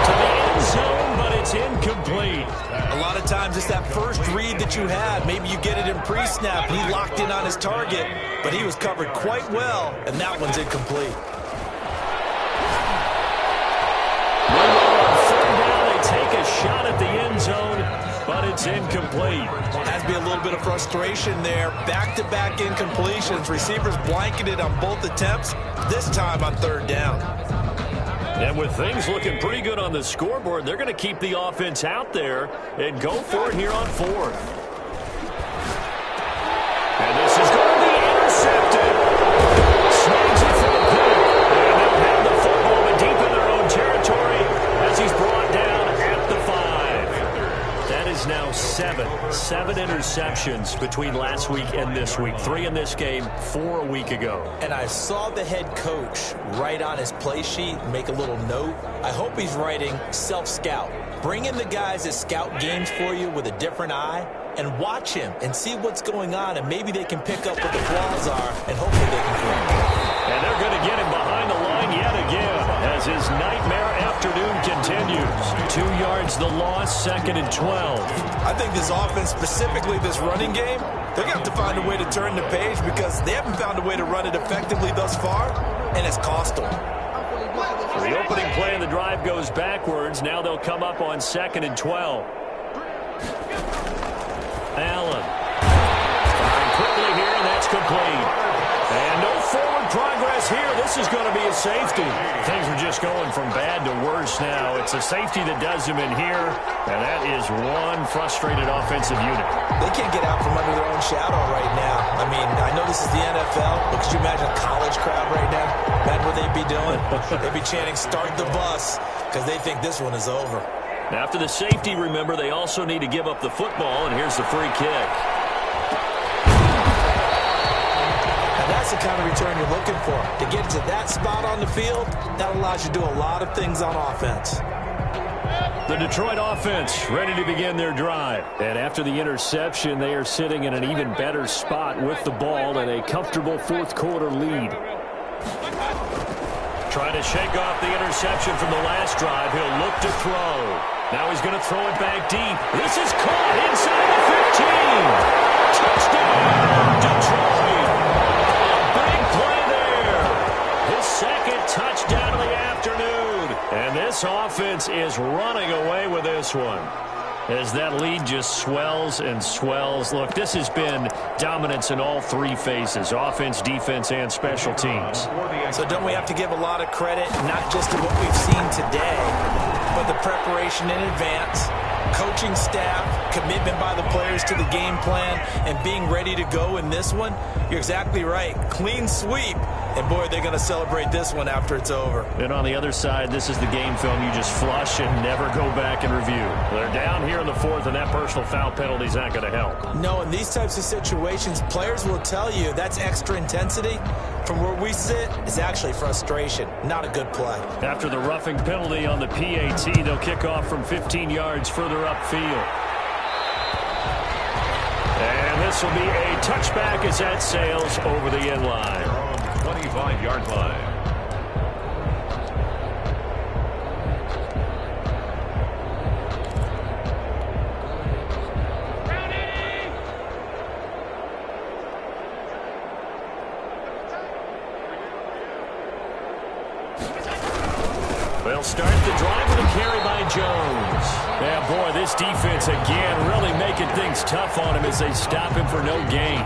S2: To the end zone, but it's incomplete.
S4: A lot of times it's that first read that you had. Maybe you get it in pre-snap. He locked in on his target, but he was covered quite well, and that one's incomplete.
S2: Third down, they take a shot at the end zone, but it's incomplete.
S4: Has to be a little bit of frustration there. Back-to-back incompletions. Receivers blanketed on both attempts, this time on third down.
S2: And with things looking pretty good on the scoreboard, they're going to keep the offense out there and go for it here on fourth. And this is going to be intercepted. Snags it for the pick. And they'll have the football but deep in their own territory as he's brought down at the 5. That is now 7 interceptions between last week and this week. 3 in this game, 4 a week ago.
S4: And I saw the head coach write on his play sheet, make a little note. I hope he's writing self-scout. Bring in the guys that scout games for you with a different eye and watch him and see what's going on, and maybe they can pick up what the flaws are, and hopefully they can correct it.
S2: And they're going to get him behind the line yet again as his nightmare afternoon continues. 2 yards the loss, second and 12.
S4: I think this offense, specifically this running game, they're going to have to find a way to turn the page because they haven't found a way to run it effectively thus far, and it's cost them.
S2: The opening play of the drive goes backwards. Now they'll come up on second and 12. Allen. Firing quickly here, and that's complete. And no forward progress here. This is going to be a safety. Things are just going from bad to worse now. It's a safety that does them in here, and that is one frustrated offensive unit.
S4: They can't get out from under their own shadow right now. I mean, I know this is the NFL, but could you imagine a college crowd right now? Imagine what they'd be doing. They'd be chanting, "Start the bus," because they think this one is over.
S2: After the safety, remember, they also need to give up the football, and here's the free kick.
S4: And that's the kind of return you're looking for. To get to that spot on the field, that allows you to do a lot of things on offense.
S2: The Detroit offense ready to begin their drive.
S5: And after the interception, they are sitting in an even better spot with the ball and a comfortable fourth quarter lead.
S2: Trying to shake off the interception from the last drive. He'll look to throw. Now he's going to throw it back deep. This is caught inside the 15. Touchdown, Detroit. this offense is running away with this one as that lead just swells and swells. Look, this has been dominance in all three phases, offense, defense, and special teams.
S4: So don't we have to give a lot of credit, not just to what we've seen today, but the preparation in advance, coaching staff, commitment by the players to the game plan, and being ready to go in this one? You're exactly right. Clean sweep. And, boy, they're going to celebrate this one after it's over.
S2: And on the other side, this is the game film you just flush and never go back and review. They're down here in the fourth, and that personal foul penalty is not going to help.
S4: No, in these types of situations, players will tell you that's extra intensity. From where we sit, it's actually frustration. Not a good play.
S2: After the roughing penalty on the PAT, they'll kick off from 15 yards further upfield. And this will be a touchback as that sails over the end line.
S3: 25-yard line.
S2: They'll start the drive with a carry by Jones. Yeah, boy, this defense again really making things tough on him as they stop him for no gain.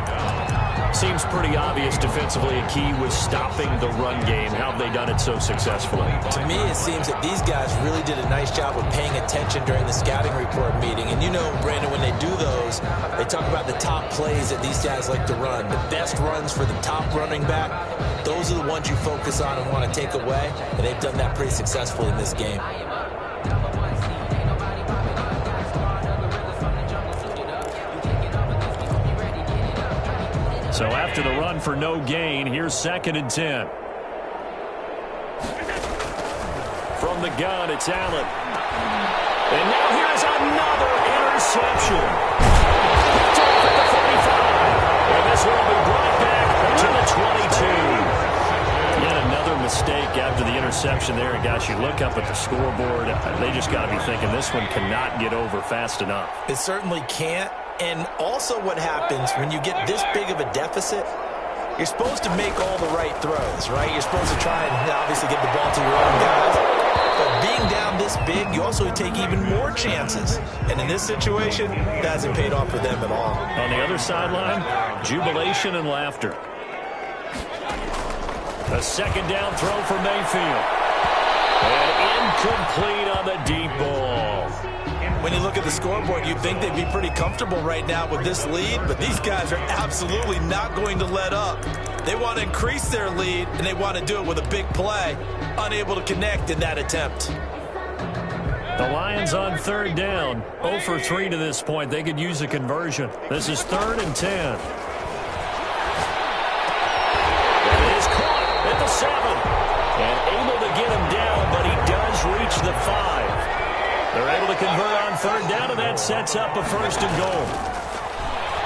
S2: Seems pretty obvious defensively a key was stopping the run game. How have they done it so successfully?
S4: To me, it seems that these guys really did a nice job of paying attention during the scouting report meeting. And you know, Brandon, when they do those, they talk about the top plays that these guys like to run. The best runs for the top running back, those are the ones you focus on and want to take away. And they've done that pretty successfully in this game.
S2: So after the run for no gain, here's 2nd and 10. From the gun, it's Allen. And now here's another interception. Picked off at the 45. And this one will be brought back to the 22. Yet another mistake after the interception there. And gosh, you look up at the scoreboard, they just got to be thinking this one cannot get over fast enough.
S4: It certainly can't. And also what happens when you get this big of a deficit, you're supposed to make all the right throws, right? You're supposed to try and obviously get the ball to your own guys. But being down this big, you also take even more chances. And in this situation, that hasn't paid off for them at all.
S2: On the other sideline, jubilation and laughter. A 2nd down throw for Mayfield. And incomplete on the deep ball.
S4: When you look at the scoreboard, you'd think they'd be pretty comfortable right now with this lead, but these guys are absolutely not going to let up. They want to increase their lead, and they want to do it with a big play. Unable to connect in that attempt.
S2: The Lions on 3rd down. 0 for 3 to this point. They could use a conversion. This is 3rd and 10. And it is caught at the 7. And able to get him down, but he does reach the 5. They're able to convert on 3rd down, and that sets up a 1st and goal.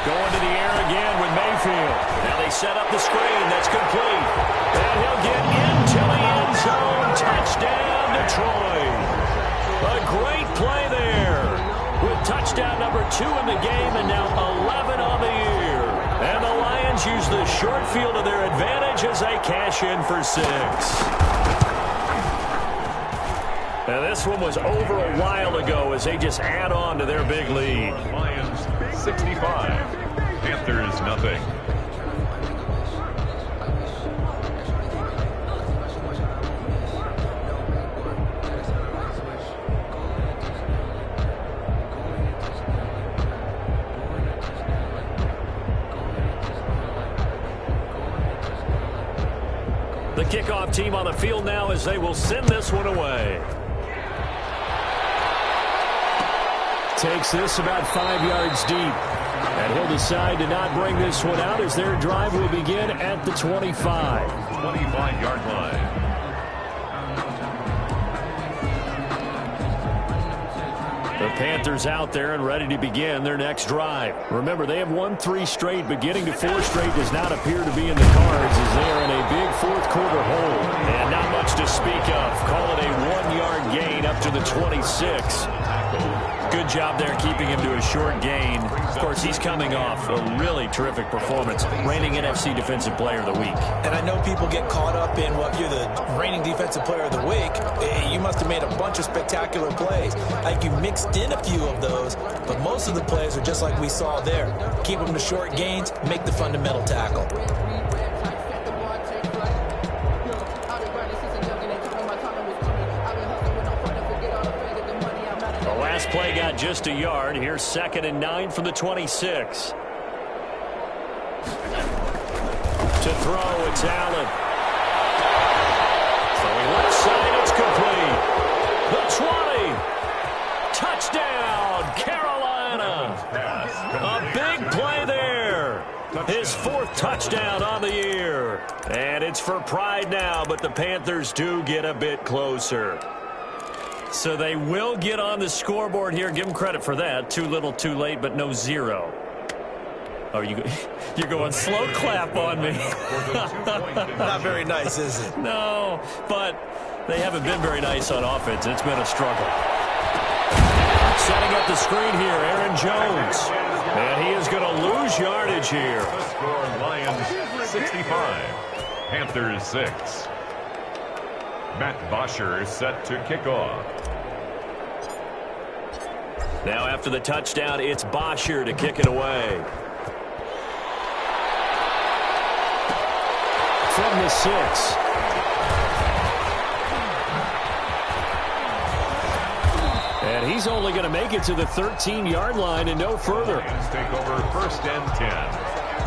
S2: Going to the air again with Mayfield. Now they set up the screen. That's complete. And he'll get into the end zone. Touchdown, Detroit. A great play there. With touchdown number 2 in the game and now 11 on the year. And the Lions use the short field to their advantage as they cash in for 6. Now this one was over a while ago as they just add on to their big lead.
S3: Lions 65, Panthers nothing.
S2: The kickoff team on the field now as they will send this one away. Takes this about 5 yards deep. And he'll decide to not bring this one out as their drive will begin at the 25.
S3: 25-yard line.
S2: The Panthers out there and ready to begin their next drive. Remember, they have won 3 straight, but getting to 4 straight does not appear to be in the cards as they are in a big 4th quarter hole. And not much to speak of. Call it a 1-yard gain up to the 26. Good job there keeping him to a short gain. Of course, he's coming off a really terrific performance, reigning NFC Defensive Player of the Week.
S4: And I know people get caught up in, well, you're the reigning Defensive Player of the Week. You must have made a bunch of spectacular plays. Like, you mixed in a few of those, but most of the plays are just like we saw there. Keep them to short gains, make the fundamental tackle.
S2: Last play got just a yard. Here's 2nd and 9 from the 26. To throw, it's Allen. Throwing left side, it's complete. The 20. Touchdown, Carolina. A big play there. His 4th touchdown on the year. And it's for pride now, but the Panthers do get a bit closer. So they will get on the scoreboard here. Give them credit for that. Too little, too late, but no 0. Oh, you're going slow clap on me.
S4: Not very nice, is it?
S2: No, but they haven't been very nice on offense. It's been a struggle. Setting up the screen here, Aaron Jones. And he is going to lose yardage here.
S3: The score, Lions 65, Panthers 6. Matt Bosher set to kick off.
S2: Now after the touchdown, it's Bosher to kick it away.
S5: From the 6. And he's only going to make it to the 13-yard line and no further.
S3: Lions take over 1st and 10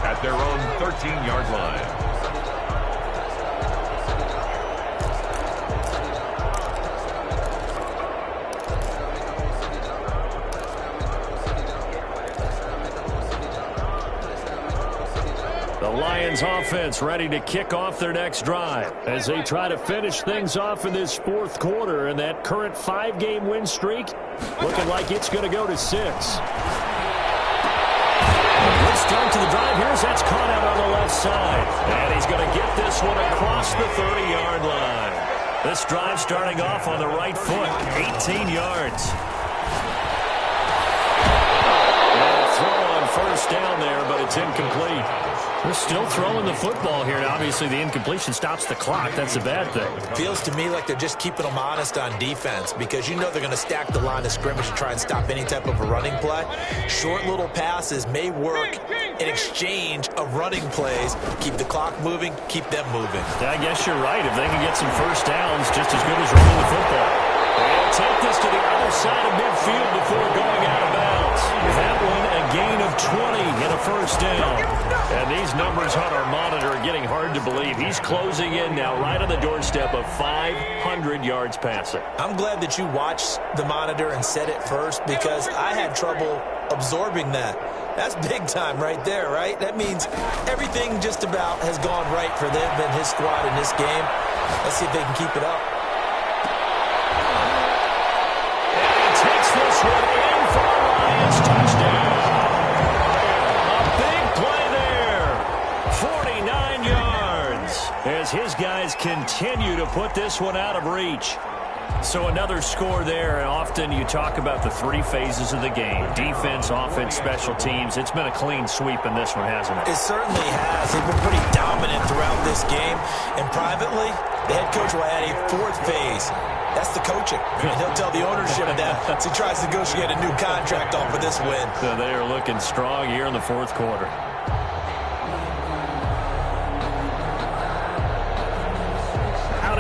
S3: at their own 13-yard line.
S2: Lions offense ready to kick off their next drive
S5: as they try to finish things off in this 4th quarter, and that current 5-game win streak looking like it's going to go to 6.
S2: Good start to the drive. That's caught out on the left side, and he's going to get this one across the 30-yard line. This drive starting off on the right foot, 18 yards. And a throw on 1st down there, but it's incomplete.
S5: They're still throwing the football here, and obviously the incompletion stops the clock. That's a bad thing.
S4: Feels to me like they're just keeping them honest on defense because you know they're going to stack the line of scrimmage to try and stop any type of a running play. Short little passes may work in exchange of running plays. Keep the clock moving, keep them moving.
S5: I guess you're right. If they can get some 1st downs, just as good as running the football.
S2: They'll take this to the other side of midfield before going out of bounds. That one a gain of 20 and a 1st down. And these numbers on our monitor are getting hard to believe. He's closing in now right on the doorstep of 500 yards passing.
S4: I'm glad that you watched the monitor and said it first because I had trouble absorbing that. That's big time right there, right? That means everything just about has gone right for them and his squad in this game. Let's see if they can keep it up.
S2: And he takes this one in for a Lions touchdown. A big play there. 49 yards as his guys continue to put this one out of reach. So another score there, and often you talk about the 3 phases of the game. Defense, offense, special teams. It's been a clean sweep in this one, hasn't it?
S4: It certainly has. They've been pretty dominant throughout this game. And privately, the head coach will add a 4th phase. That's the coaching. And he'll tell the ownership that as he tries to negotiate a new contract off of this win.
S2: So they are looking strong here in the 4th quarter.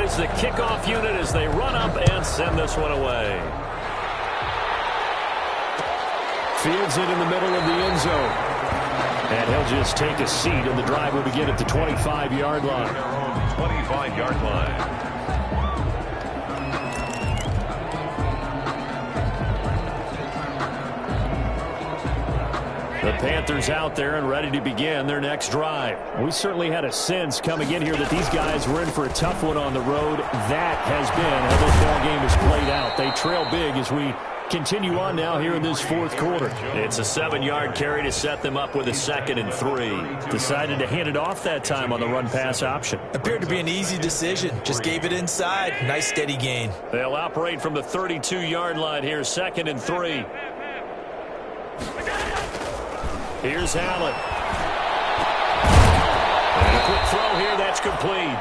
S2: Is the kickoff unit as they run up and send this one away.
S5: Fields it in the middle of the end zone. And he'll just take a seat, and the drive will begin at the 25-yard line.
S3: 25-yard line.
S5: The Panthers out there and ready to begin their next drive. We certainly had a sense coming in here that these guys were in for a tough one on the road. That has been how this ball game has played out. They trail big as we continue on now here in this 4th quarter.
S2: It's a 7-yard carry to set them up with a 2nd and 3.
S5: Decided to hand it off that time on the run-pass option.
S4: Appeared to be an easy decision. Just gave it inside. Nice steady gain.
S2: They'll operate from the 32-yard line here, 2nd and 3. Here's Allen. And a quick throw here, that's complete.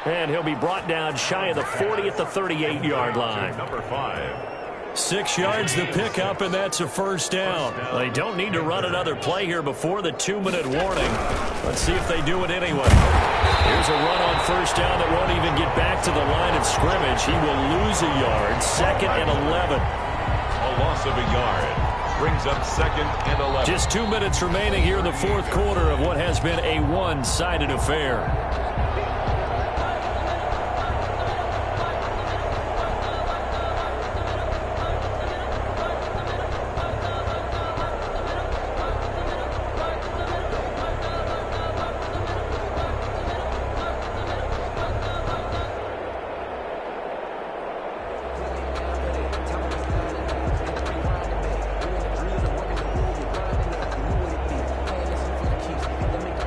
S2: And he'll be brought down shy of the 40 at the 38-yard line.
S3: Number 5.
S2: 6 yards the pickup, and that's a first down. They don't need to run another play here before the 2-minute warning. Let's see if they do it anyway. Here's a run on first down that won't even get back to the line of scrimmage. He will lose a yard. 2nd and 11.
S3: A loss of a yard. Brings up 2nd and 11.
S2: Just 2 minutes remaining here in the fourth quarter of what has been a one-sided affair.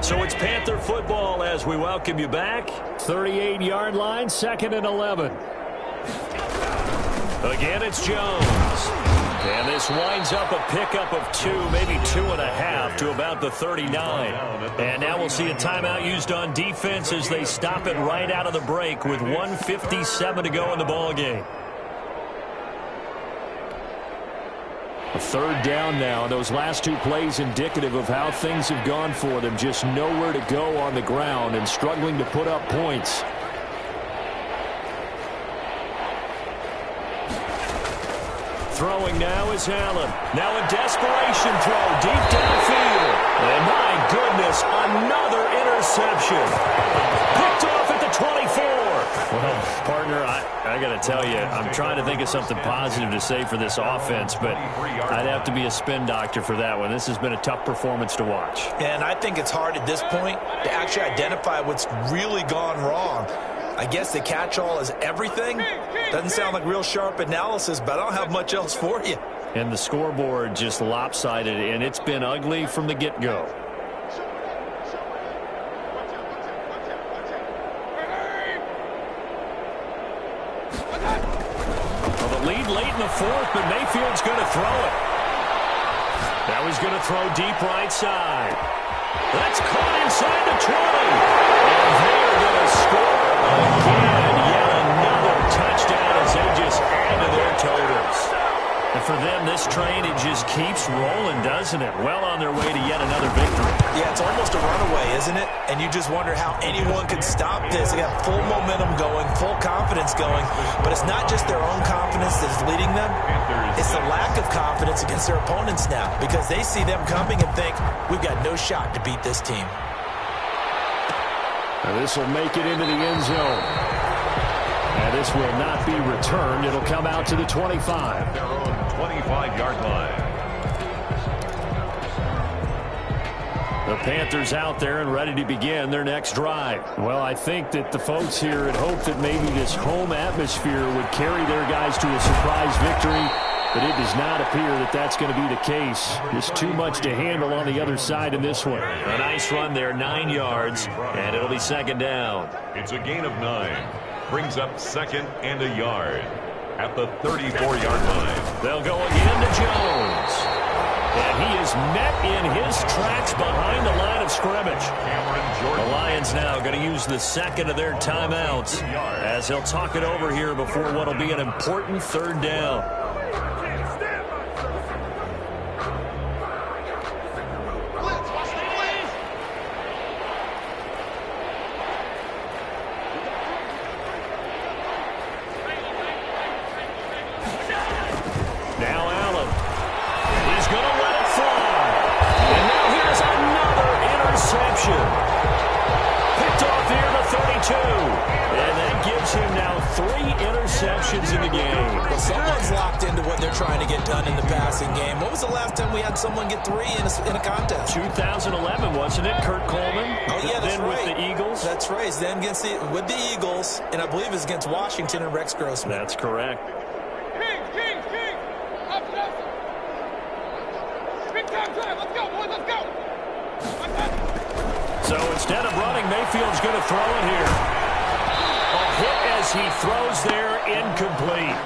S2: So it's Panther football as we welcome you back. 38-yard line, 2nd and 11. Again, it's Jones. And this winds up a pickup of 2, maybe 2.5 to about the 39. And now we'll see a timeout used on defense as they stop it right out of the break with 1:57 to go in the ballgame. A third down now. Those last 2 plays indicative of how things have gone for them. Just nowhere to go on the ground and struggling to put up points. Throwing now is Allen. Now a desperation throw deep downfield. And my goodness, another interception. Picked off at the 24. Well, partner, I got to tell you, I'm trying to think of something positive to say for this offense, but I'd have to be a spin doctor for that one. This has been a tough performance to watch.
S4: And I think it's hard at this point to actually identify what's really gone wrong. I guess the catch-all is everything. Doesn't sound like real sharp analysis, but I don't have much else for you.
S2: And the scoreboard just lopsided, and it's been ugly from the get-go. Well, the lead late in the fourth, but Mayfield's going to throw it. Now he's going to throw deep right side. That's caught inside the 20. And they're going to score again. Yet another touchdown as they just add to their totals. And for them, this train, it just keeps rolling, doesn't it? Well on their way to yet another victory.
S4: Yeah, it's almost a runaway, isn't it? And you just wonder how anyone could stop this. They got full momentum going, full confidence going. But it's not just their own confidence that's leading them. It's the lack of confidence against their opponents now, because they see them coming and think, we've got no shot to beat this team.
S2: Now this will make it into the end zone. And this will not be returned. It'll come out to the 25.
S3: Their own 25-yard line.
S2: The Panthers out there and ready to begin their next drive. Well, I think that the folks here had hoped that maybe this home atmosphere would carry their guys to a surprise victory, but it does not appear that that's going to be the case. Just too much to handle on the other side in this one. A nice run there, 9 yards, and it'll be 2nd down.
S3: It's a gain of 9. Brings up 2nd and a yard at the 34-yard line.
S2: They'll go again to Jones. And he is met in his tracks behind the line of scrimmage. The Lions now going to use the 2nd of their timeouts as he'll talk it over here before what will be an important 3rd down. Now Allen. He's going to let it fly. And now here's another interception. Picked off here to 32. And that gives him now 3 interceptions in the game.
S4: Well, someone's locked into what they're trying to get done in the passing game. What was the last time we had someone get 3 in a contest?
S2: 2011, wasn't it? Kurt Coleman.
S4: Oh, yeah, that's
S2: then
S4: right.
S2: With the Eagles.
S4: That's right. Then with the Eagles, and I believe it's against Washington and Rex Grossman.
S2: That's correct. So instead of running, Mayfield's going to throw it here. A hit as he throws there, incomplete.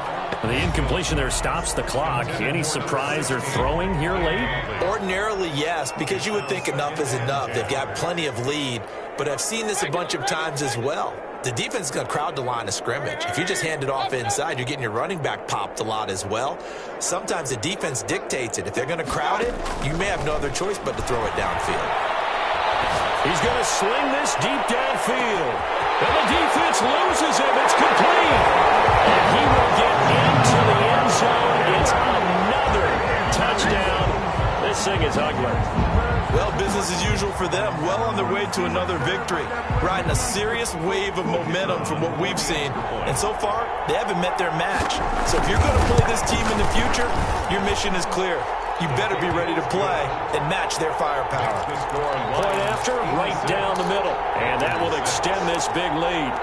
S5: The incompletion there stops the clock. Any surprise they're throwing here late?
S4: Ordinarily, yes, because you would think enough is enough. They've got plenty of lead, but I've seen this a bunch of times as well. The defense is going to crowd the line of scrimmage. If you just hand it off inside, you're getting your running back popped a lot as well. Sometimes the defense dictates it. If they're going to crowd it, you may have no other choice but to throw it downfield.
S5: He's going to sling this deep downfield. And the defense loses him. It's complete. And he will get into the end zone. It's another touchdown. This thing is ugly.
S4: Well, business as usual for them. Well on their way to another victory. Riding a serious wave of momentum from what we've seen. And so far, they haven't met their match. So if you're going to play this team in the future, your mission is clear. You better be ready to play and match their firepower.
S5: Point after, right down the middle. And that will extend this big lead.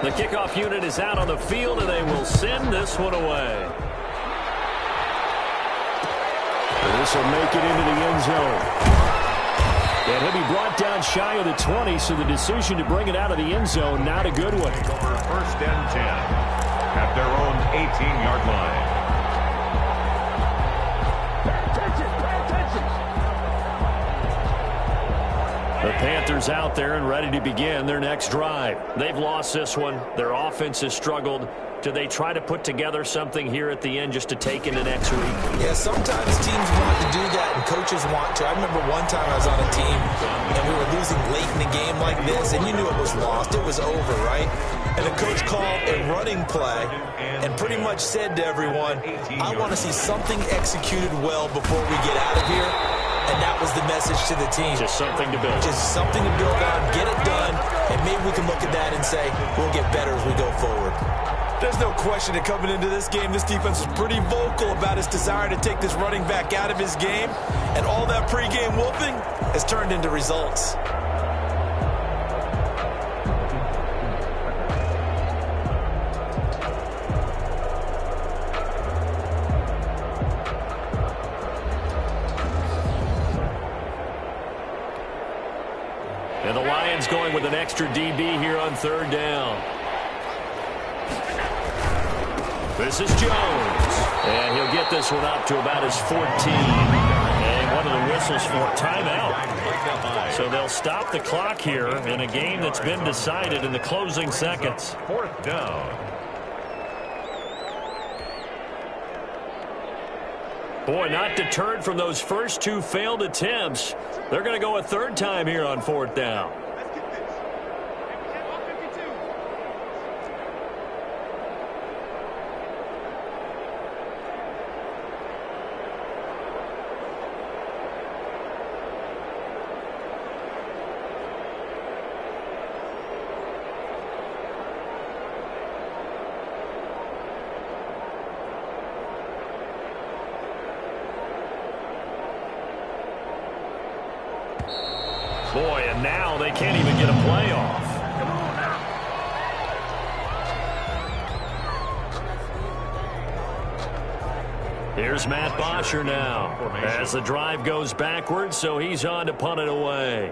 S5: The kickoff unit is out on the field, and they will send this one away. This will make it into the end zone. And he'll be brought down shy of the 20, so the decision to bring it out of the end zone, not a good one.
S3: Over 1st and 10 at their own 18-yard line.
S5: The Panthers out there and ready to begin their next drive. They've lost this one. Their offense has struggled. Do they try to put together something here at the end just to take into next week?
S4: Yeah, sometimes teams want to do that and coaches want to. I remember one time I was on a team and we were losing late in the game like this, and you knew it was lost. It was over, right? And the coach called a running play and pretty much said to everyone, I want to see something executed well before we get out of here. And that was the message to the team.
S5: Just something to build.
S4: Just something to build on, get it done, and maybe we can look at that and say, we'll get better as we go forward. There's no question that coming into this game, this defense was pretty vocal about its desire to take this running back out of his game, and all that pregame whooping has turned into results.
S5: And the Lions going with an extra DB here on 3rd down. This is Jones. And he'll get this one up to about his 14. And one of the whistles for timeout. So they'll stop the clock here in a game that's been decided in the closing seconds.
S3: 4th down.
S5: Boy, not deterred from those first 2 failed attempts. They're going to go a 3rd time here on 4th down. Boy, and now they can't even get a playoff. Here's Matt Bosher now as the drive goes backwards, so he's on to punt it away.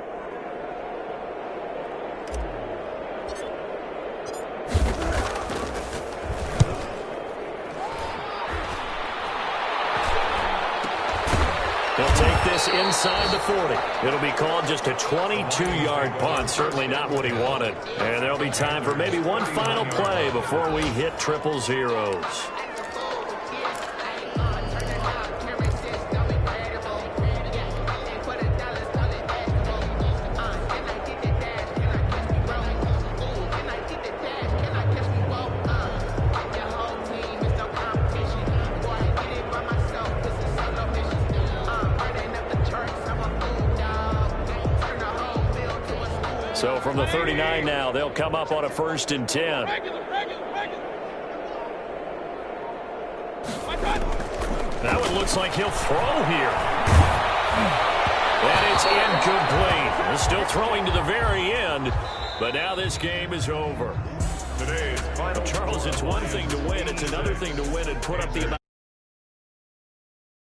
S5: He'll take this inside the 40. It'll be called just a 22-yard punt. Certainly not what he wanted. And there'll be time for maybe one final play before we hit triple zeros. So from the 39 now, they'll come up on a 1st and 10. That one looks like he'll throw here. And it's incomplete. He's still throwing to the very end, but now this game is over.
S3: Today's final.
S5: Charles, it's one thing to win. It's another thing to win and put up the amount.